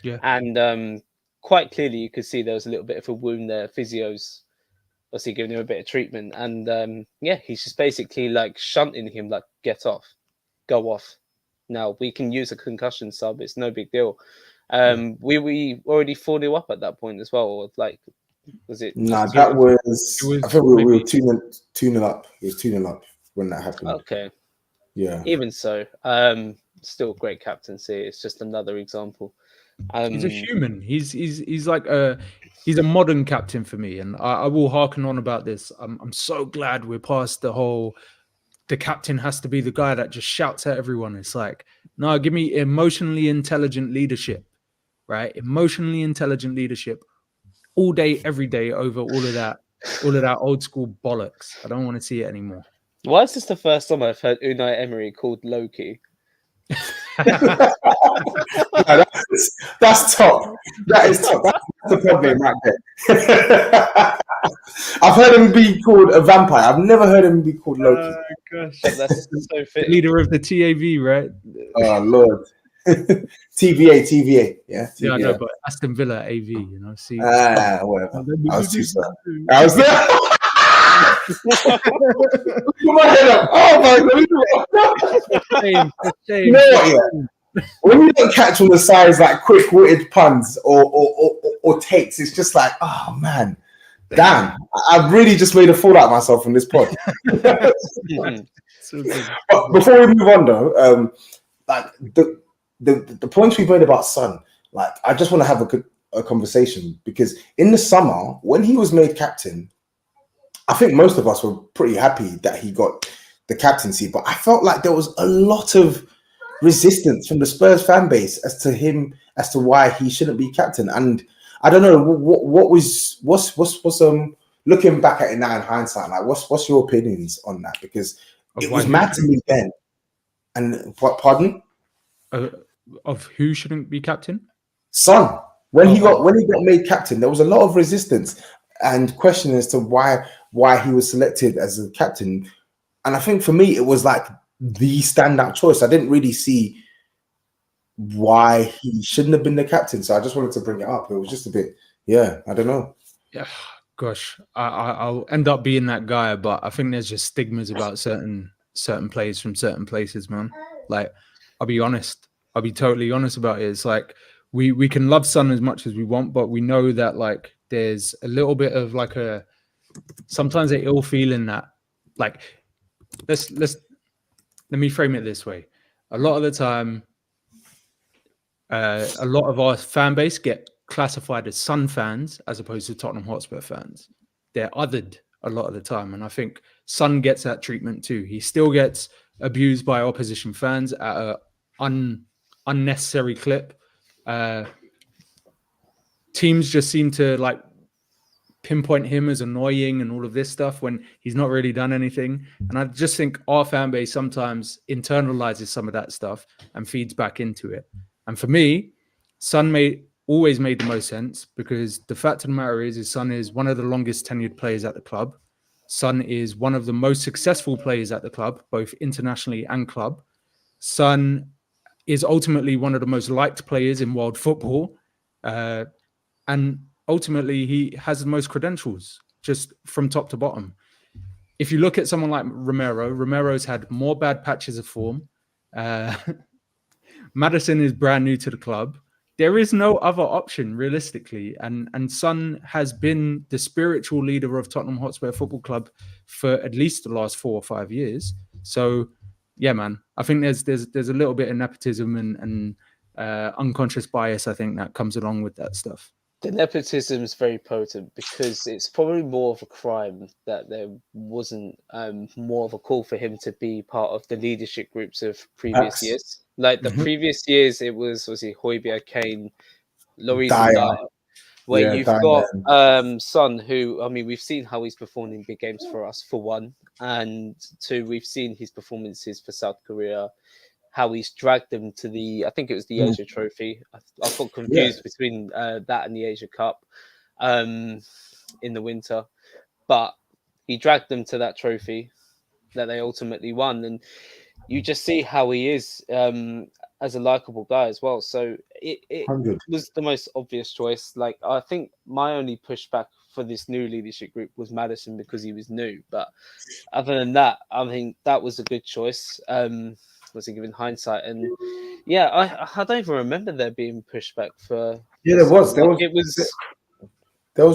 Yeah. And quite clearly you could see there was a little bit of a wound there. Physio's obviously giving him a bit of treatment. And he's just basically like shunting him, like, get off, go off. Now we can use a concussion sub, it's no big deal. We already 4-0 up at that point as well. Or like, was it? No, that was I think we were 2-0 up. It was 2-0 up when that happened. Okay. Yeah. Even so, still great captaincy. It's just another example. He's a human. He's like he's a modern captain for me, and I will harken on about this. I'm so glad we're past the captain has to be the guy that just shouts at everyone. It's like, no, give me emotionally intelligent leadership, right? Emotionally intelligent leadership all day, every day over all of that old school bollocks. I don't want to see it anymore. Why is this the first time I've heard Unai Emery called Loki? That's top. That is top. That's the problem right there. I've heard him be called a vampire. I've never heard him be called Loki. Gosh, that's so fit. Leader of the TAV, right? Oh Lord. TVA. Yeah. Yeah, I know, but Aston Villa AV, you know. See. Whatever. I was too sad. I was there. Put my head up. Oh my God. Shame. You know what? Yeah. When you don't catch on the sides like quick-witted puns or takes, it's just like, oh man, damn! I've really just made a fool out of myself in this pod. But before we move on, though, like the points we made about Son, like I just want to have a conversation because in the summer when he was made captain, I think most of us were pretty happy that he got the captaincy, but I felt like there was a lot of resistance from the Spurs fan base as to why he shouldn't be captain. And I don't know what's looking back at it now in hindsight, like what's your opinions on that? Because it was mad to me then. And pardon? Of who shouldn't be captain? Son. When he got made captain, there was a lot of resistance and question as to why he was selected as a captain. And I think for me, it was like the standout choice. I didn't really see why he shouldn't have been the captain. So I just wanted to bring it up. It was just a bit, I don't know. Yeah, gosh, I'll end up being that guy, but I think there's just stigmas about certain players from certain places, man. Like, I'll be honest. I'll be totally honest about it. It's like we can love Son as much as we want, but we know that like there's a little bit of like sometimes an ill feeling that like let me frame it this way. A lot of the time, a lot of our fan base get classified as Son fans as opposed to Tottenham Hotspur fans. They're othered a lot of the time, and I think Son gets that treatment too. He still gets abused by opposition fans at an unnecessary clip. Teams just seem to like pinpoint him as annoying and all of this stuff when he's not really done anything. And I just think our fan base sometimes internalizes some of that stuff and feeds back into it. And for me, Son always made the most sense, because the fact of the matter is Son is one of the longest tenured players at the club. Son is one of the most successful players at the club, both internationally and club. Son is ultimately one of the most liked players in world football. And ultimately, he has the most credentials, just from top to bottom. If you look at someone like Romero's had more bad patches of form. Maddison is brand new to the club. There is no other option, realistically. And Son has been the spiritual leader of Tottenham Hotspur Football Club for at least the last 4 or 5 years. So, yeah, man, I think there's a little bit of nepotism and unconscious bias, I think, that comes along with that stuff. The nepotism is very potent, because it's probably more of a crime that there wasn't more of a call for him to be part of the leadership groups of previous years. Like the previous years, it was Højbjerg, Kane, Lloris and Dyer, where you've got Son, who, I mean, we've seen how he's performed in big games for us, for one, and two, we've seen his performances for South Korea, how he's dragged them to I think it was the Asia Trophy. I got confused between that and the Asia Cup in the winter. But he dragged them to that trophy that they ultimately won. And you just see how he is as a likable guy as well. So it was the most obvious choice. Like, I think my only pushback for this new leadership group was Maddison, because he was new. But other than that, I think that was a good choice. Was given hindsight, and I don't even remember there being pushback for. Yeah, there was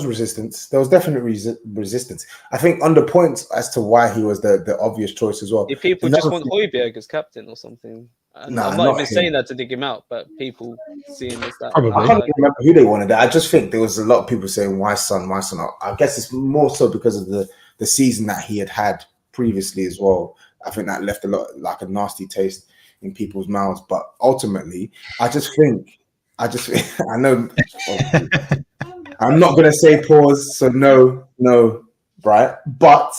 resistance. There was definitely resistance. I think under points as to why he was the obvious choice as well. If people just want Højbjerg as captain or something, I'm not even saying that to dig him out, but people seeing this that. Probably. I can't remember who they wanted. I just think there was a lot of people saying why Son. I guess it's more so because of the season that he had previously as well. I think that left a nasty taste in people's mouths. But ultimately, I know I'm not going to say pause. So no, right? But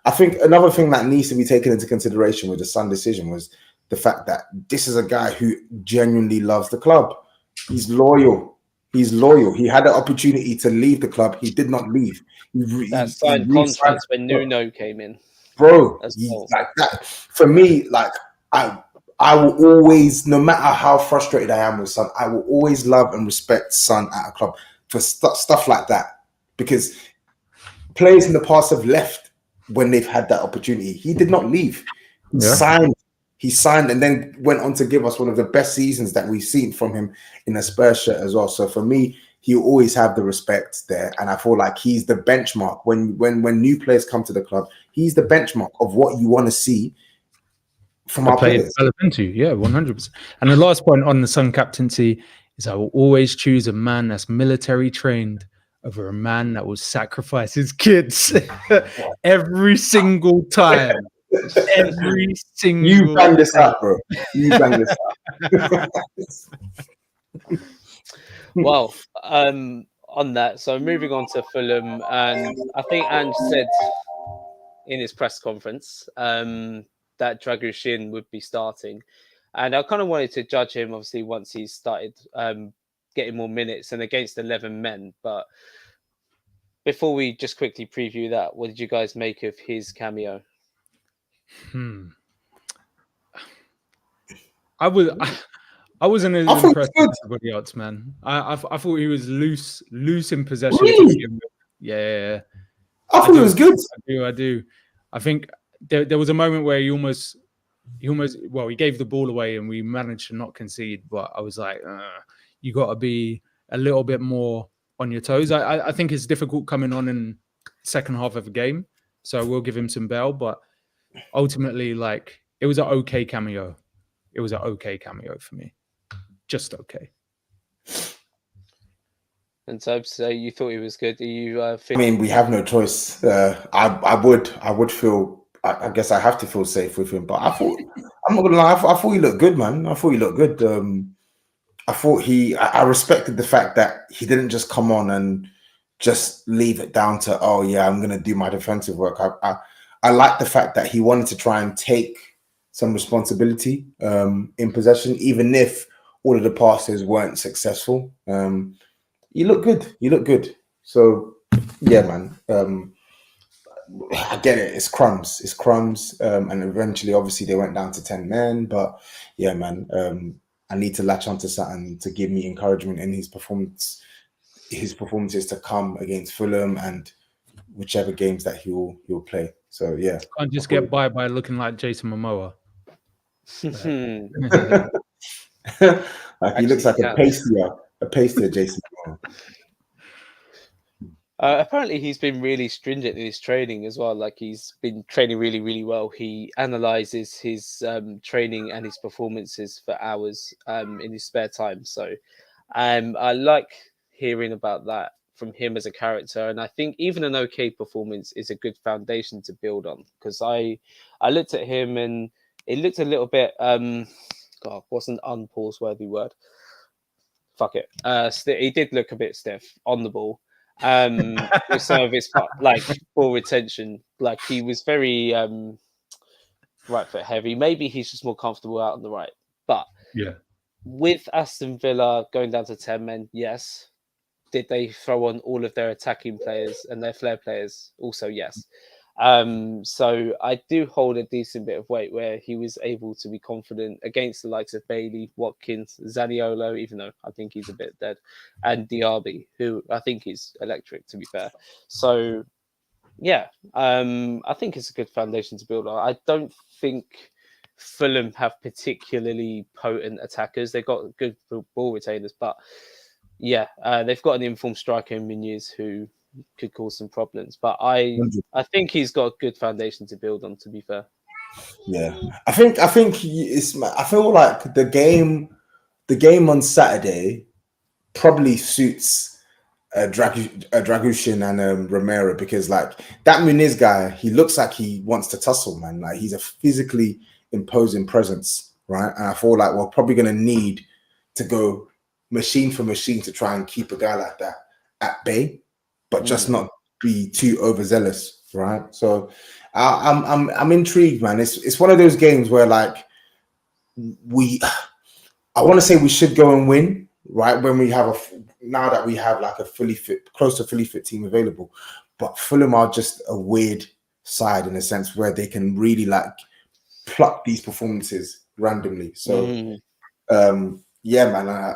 I think another thing that needs to be taken into consideration with the Son decision was the fact that this is a guy who genuinely loves the club. He's loyal. He had the opportunity to leave the club. He did not leave. That signed contracts when Nuno came in. Bro, like that. For me, like I will always, no matter how frustrated I am with Son, I will always love and respect Son at a club for stuff like that. Because players in the past have left when they've had that opportunity. He did not leave. He signed and then went on to give us one of the best seasons that we've seen from him in a Spurs shirt as well. So for me, he'll always have the respect there, and I feel like he's the benchmark when new players come to the club. He's the benchmark of what you want to see from our players. Develop into, 100%. And the last point on the Son captaincy is I will always choose a man that's military trained over a man that will sacrifice his kids every single time. Every single. You bang this up, bro. You bang this up. Well, on that, so moving on to Fulham, and I think Ange said in his press conference that Dragushin would be starting, and I kind of wanted to judge him obviously once he started getting more minutes and against 11 men. But before we just quickly preview that, what did you guys make of his cameo? I wasn't as I thought impressed it was as everybody else, man. I thought he was loose in possession. Really? To begin with. Yeah. I thought it was good. I do. I think there was a moment where he almost he gave the ball away and we managed to not concede, but I was like, you got to be a little bit more on your toes. I think it's difficult coming on in second half of a game, so I will give him some bail, but ultimately, like, it was an okay cameo. It was an okay cameo for me. Just okay. And so you thought he was good. Do you I mean, we have no choice. I would feel. I guess I have to feel safe with him. But I'm not gonna lie. I thought he looked good, man. I thought he looked good. I respected the fact that he didn't just come on and just leave it down to, oh yeah, I'm gonna do my defensive work. I like the fact that he wanted to try and take some responsibility in possession, even if all of the passes weren't successful. You look good. You look good. So yeah, man. I get it. It's crumbs. It's crumbs. And eventually, obviously, they went down to 10 men. But yeah, man. I need to latch onto something to give me encouragement in his performance. His performances to come against Fulham and whichever games that he'll play. So yeah, Can't just get by looking like Jason Momoa. Like he looks like a pastier Jason. Apparently, he's been really stringent in his training as well. Like, he's been training really, really well. He analyzes his training and his performances for hours in his spare time. So I like hearing about that from him as a character. And I think even an okay performance is a good foundation to build on. Because I looked at him and it looked a little bit, God, what's an unpause-worthy word? Fuck it. He did look a bit stiff on the ball. With some of his like ball retention, like he was very right foot heavy. Maybe he's just more comfortable out on the right. But yeah, with Aston Villa going down to 10 men, yes. Did they throw on all of their attacking players and their flair players? Also, yes. So I do hold a decent bit of weight where he was able to be confident against the likes of Bailey, Watkins, Zaniolo, even though I think he's a bit dead, and Diaby, who I think is electric, to be fair. So yeah, I think it's a good foundation to build on. I don't think Fulham have particularly potent attackers. They've got good ball retainers, but yeah, they've got an informed striker in Muniz who could cause some problems. But I think he's got a good foundation to build on, to be fair. Yeah, I think it's. I feel like the game on Saturday probably suits Dragushin and Romero, because like that Muniz guy, he looks like he wants to tussle, man. Like he's a physically imposing presence, right? And I feel like we're probably going to need to go machine for machine to try and keep a guy like that at bay, but just not be too overzealous, right? So I'm intrigued, man. It's one of those games where like I want to say we should go and win, right? When we have now that we have like a close to fully fit team available, but Fulham are just a weird side in a sense where they can really like pluck these performances randomly. So yeah, man,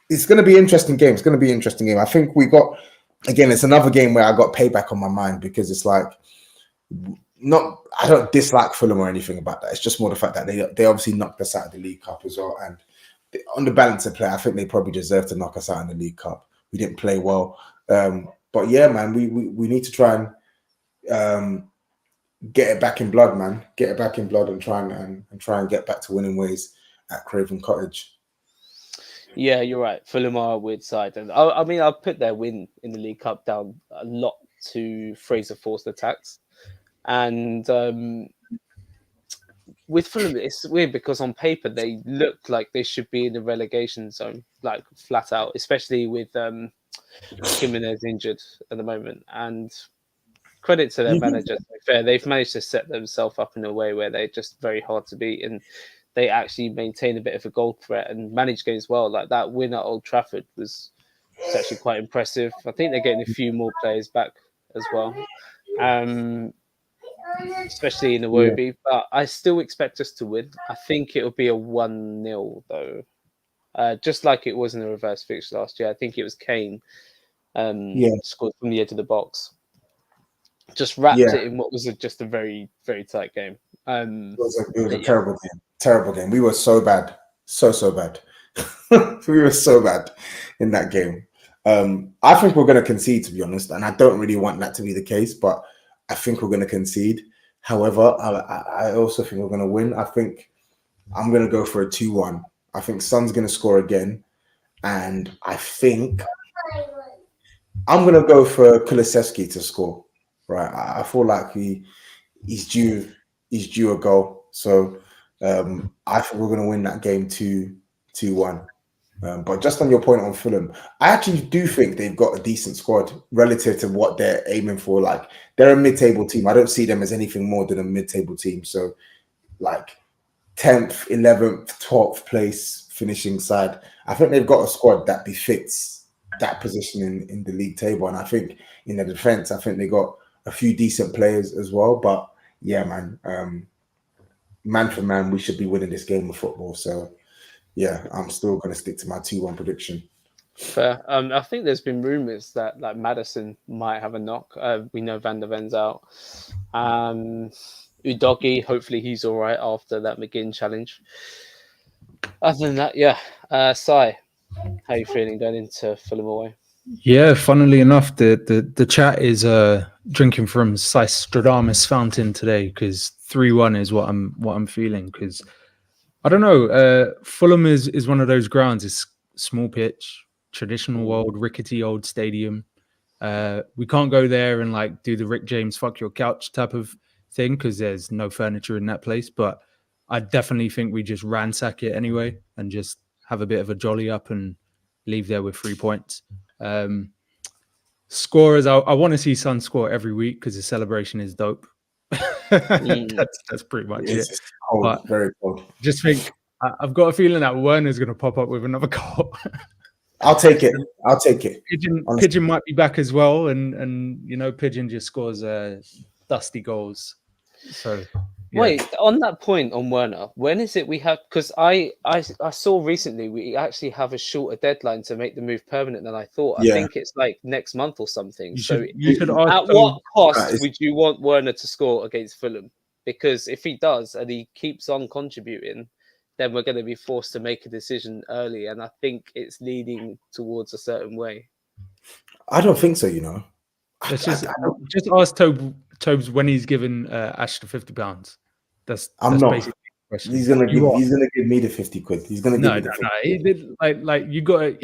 it's going to be an interesting game. It's going to be an interesting game. I think it's another game where I got payback on my mind, because it's like, I don't dislike Fulham or anything about that. It's just more the fact that they obviously knocked us out of the League Cup as well. And on the balance of play, I think they probably deserve to knock us out in the League Cup. We didn't play well. But yeah, man, we need to try and get it back in blood, man. Get it back in blood and try and get back to winning ways at Craven Cottage. Yeah, you're right. Fulham are a weird side, and I mean, I'll put their win in the League Cup down a lot to Fraser forced attacks, and with Fulham, it's weird because on paper they look like they should be in the relegation zone, like flat out, especially with Jimenez injured at the moment. And credit to their manager, to be fair, they've managed to set themselves up in a way where they're just very hard to beat, and they actually maintain a bit of a goal threat and manage games well. Like that win at Old Trafford was actually quite impressive. I think they're getting a few more players back as well. Especially in the Wobie, but I still expect us to win. I think it'll be a 1-0 though, just like it was in the reverse fixture last year. I think it was Kane scored from the edge of the box, just wrapped it in what was just a very, very tight game. It was a terrible game. We were so bad, so bad. We were so bad in that game. I think we're going to concede, to be honest, and I don't really want that to be the case, but I think we're going to concede. However, I also think we're going to win. I think I'm going to go for a 2-1. I think Son's going to score again. And I think I'm going to go for Kulusevski to score. Right. I feel like he's due a goal. So I think we're going to win that game 2-1. But just on your point on Fulham, I actually do think they've got a decent squad relative to what they're aiming for. Like, they're a mid-table team. I don't see them as anything more than a mid-table team. So, like, 10th, 11th, 12th place finishing side. I think they've got a squad that befits that position in the league table. And I think in the defense, I think they got a few decent players as well. But, yeah, man, man for man, we should be winning this game of football. So, yeah, I'm still going to stick to my 2-1 prediction. Fair. I think there's been rumours that like Maddison might have a knock. We know Van der Ven's out. Udogie, hopefully he's all right after that McGinn challenge. Other than that, yeah. Sai, how are you feeling going into Fulham away? Yeah, funnily enough, the chat is drinking from Stradamus fountain today because 3-1 is what I'm feeling because. I don't know. Fulham is one of those grounds. It's small pitch, traditional old, rickety old stadium. We can't go there and like do the Rick James fuck your couch type of thing because there's no furniture in that place. But I definitely think we just ransack it anyway and just have a bit of a jolly up and leave there with 3 points. Scorers, I want to see Son score every week because the celebration is dope. That's pretty much it. Cold, but very cold. Just think, I've got a feeling that Werner's going to pop up with another goal. I'll take it. Pigeon might be back as well, and you know, Pigeon just scores dusty goals. So yeah. Wait, on that point on Werner, when is it we have? Because I saw recently we actually have a shorter deadline to make the move permanent than I thought. I think it's like next month or something. You should ask at what cost would you want Werner to score against Fulham? Because if he does and he keeps on contributing, then we're going to be forced to make a decision early, and I think it's leading towards a certain way. I don't think so. You know, just ask Tobes when he's given Ash the £50. That's not. Basically the question. He's gonna give me the 50 quid. He's gonna give me the 50 quid. He did like you got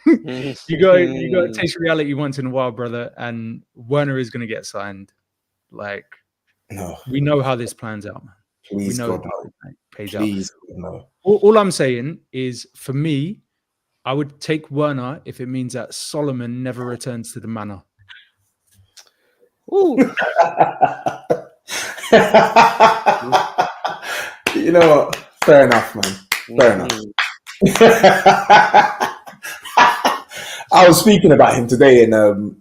you got to taste reality once in a while, brother. And Werner is gonna get signed. Like, no, we know how this plans out, man. Please, we know God, how it pays please, out. No. All I'm saying is, for me, I would take Werner if it means that Solomon never returns to the manor. Ooh. You know what? Fair enough, man. Fair enough. I was speaking about him today in the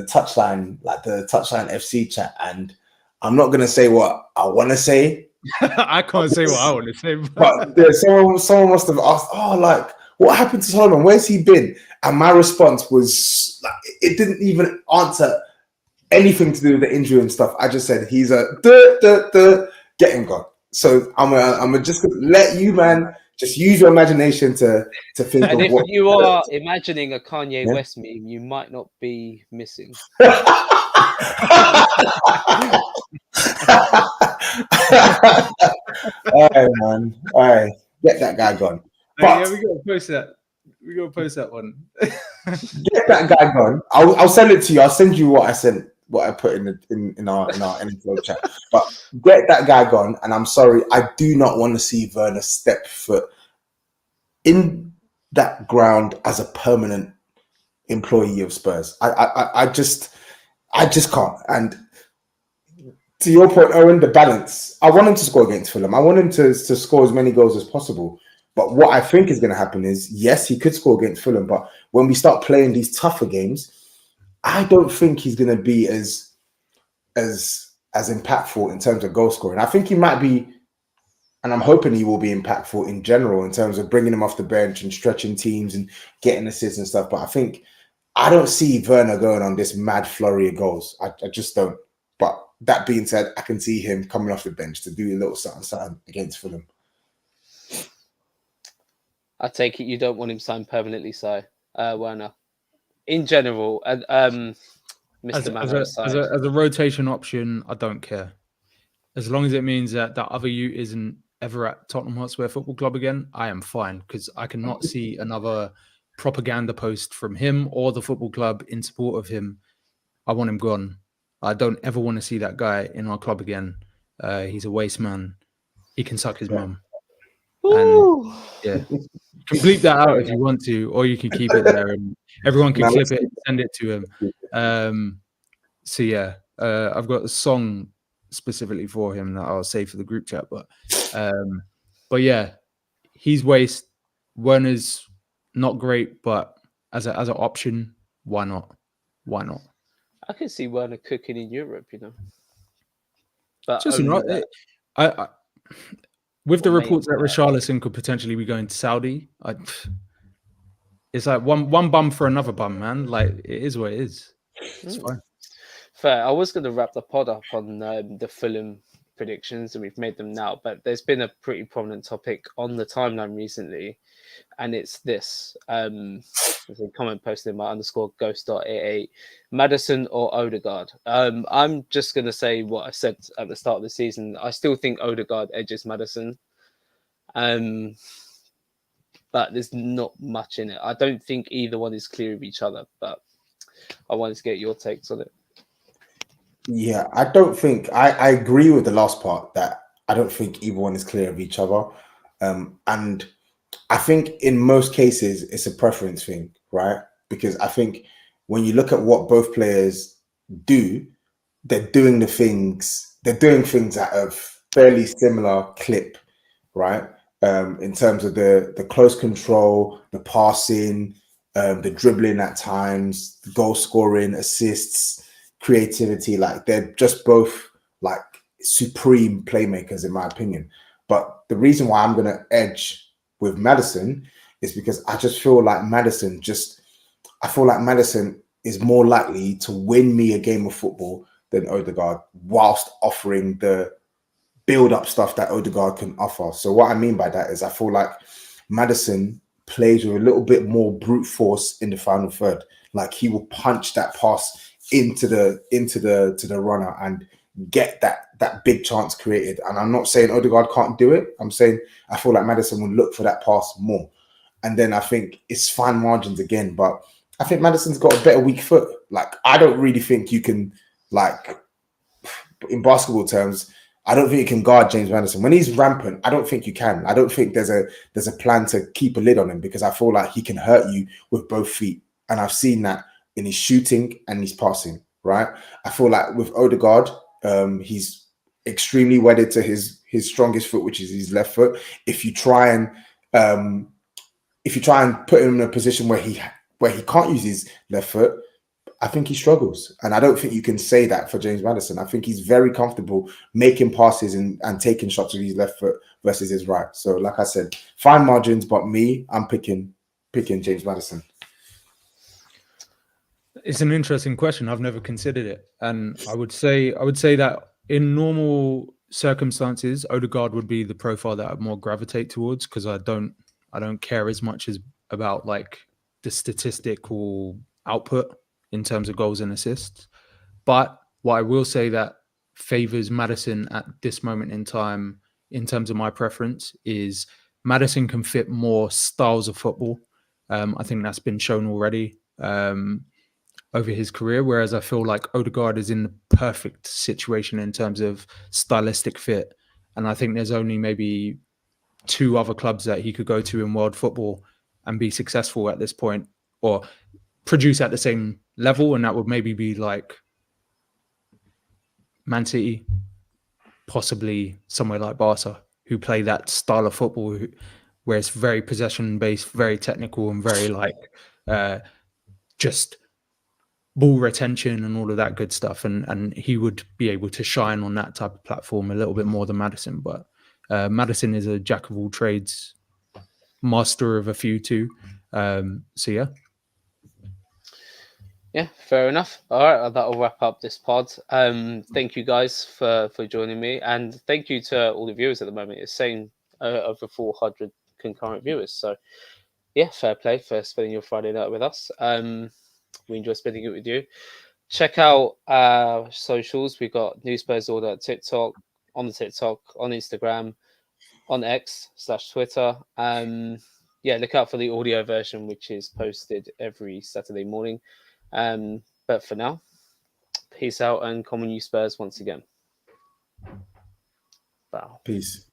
touchline, like the touchline FC chat, and I'm not gonna say what I want to say. I can't say what I want to say, but someone must have asked, "Oh, like, what happened to Solomon? Where's he been?" And my response was, like, it didn't even answer anything to do with the injury and stuff. I just said he's a get him gone. So I'm just gonna let you, man, just use your imagination to think. And of if what you are imagining a Kanye West meme, you might not be missing. All right, man. All right, get that guy gone. But, yeah, we gotta post that. We gotta post that one. Get that guy gone. I'll send it to you. I'll send you what I sent what I put in our NSO chat. But get that guy gone, and I'm sorry, I do not want to see Werner step foot in that ground as a permanent employee of Spurs. I just can't. And to your point, Owen, the balance. I want him to score against Fulham. I want him to score as many goals as possible. But what I think is going to happen is, yes, he could score against Fulham, but when we start playing these tougher games, I don't think he's going to be as impactful in terms of goal scoring. I think he might be, and I'm hoping he will be impactful in general in terms of bringing him off the bench and stretching teams and getting assists and stuff. But I don't see Werner going on this mad flurry of goals. I just don't. But that being said, I can see him coming off the bench to do a little something against Fulham. I take it you don't want him signed permanently, Si, Werner. In general, Mr. Manor as a rotation option, I don't care. As long as it means that other Ute isn't ever at Tottenham Hotspur Football Club again, I am fine, because I cannot see another propaganda post from him or the football club in support of him. I want him gone. I don't ever want to see that guy in our club again. He's a waste man. He can suck his mum. And yeah, complete that out if you want to, or you can keep it there and everyone can clip it and send it to him. So yeah, I've got a song specifically for him that I'll save for the group chat. But yeah, he's waste. Werner's not great, but as an option, why not? Why not? I can see Werner cooking in Europe, you know. But Just not. With the reports that Richarlison could potentially be going to Saudi, it's like one bum for another bum, man. Like, it is what it is. It's fine. Fair. I was going to wrap the pod up on the Fulham predictions, and we've made them now. But there's been a pretty prominent topic on the timeline recently, and it's this. There's a comment posted in my _ghost.88. Maddison or Odegaard? I'm just going to say what I said at the start of the season. I still think Odegaard edges Maddison. But there's not much in it. I don't think either one is clear of each other, but I wanted to get your takes on it. Yeah, I don't think I agree with the last part that I don't think either one is clear of each other. And I think in most cases it's a preference thing, right? Because I think when you look at what both players do, they're doing things at a fairly similar clip, right? In terms of the close control, the passing, the dribbling at times, the goal scoring, assists, creativity. Like, they're just both like supreme playmakers in my opinion. But the reason why I'm going to edge with Maddison is because I just feel like Maddison is more likely to win me a game of football than Odegaard, whilst offering the build-up stuff that Odegaard can offer. So what I mean by that is I feel like Maddison plays with a little bit more brute force in the final third. Like, he will punch that pass into the runner and get that big chance created. And I'm not saying Odegaard can't do it. I'm saying I feel like Maddison will look for that pass more. And then I think it's fine margins again. But I think Maddison's got a better weak foot. Like, I don't really think you can, like, in basketball terms, I don't think you can guard James Maddison. When he's rampant, I don't think you can. I don't think there's a plan to keep a lid on him, because I feel like he can hurt you with both feet. And I've seen that in his shooting and his passing, right? I feel like with Odegaard, he's extremely wedded to his strongest foot, which is his left foot. If you try and put him in a position where he can't use his left foot, I think he struggles. And I don't think you can say that for James Maddison. I think he's very comfortable making passes and taking shots with his left foot versus his right. So like I said, fine margins, but I'm picking James Maddison. It's an interesting question. I've never considered it. And I would say that in normal circumstances, Odegaard would be the profile that I'd more gravitate towards, because I don't care as much about like the statistical output in terms of goals and assists. But what I will say that favors Maddison at this moment in time, in terms of my preference, is Maddison can fit more styles of football. I think that's been shown already. over his career. Whereas I feel like Odegaard is in the perfect situation in terms of stylistic fit. And I think there's only maybe 2 other clubs that he could go to in world football and be successful at this point, or produce at the same level. And that would maybe be like Man City, possibly somewhere like Barca, who play that style of football, where it's very possession based, very technical, and very like just ball retention and all of that good stuff. And he would be able to shine on that type of platform a little bit more than Maddison. But Maddison is a jack of all trades, master of a few too. So yeah. Yeah, fair enough. All right, that'll wrap up this pod. Thank you guys for joining me, and thank you to all the viewers at the moment. It's saying over 400 concurrent viewers. So yeah, fair play for spending your Friday night with us. We enjoy spending it with you. Check out our socials. We've got New Spurs Order at TikTok, on Instagram, on X/Twitter. Yeah, look out for the audio version, which is posted every Saturday morning. But for now, peace out and common you Spurs once again. Wow. Peace.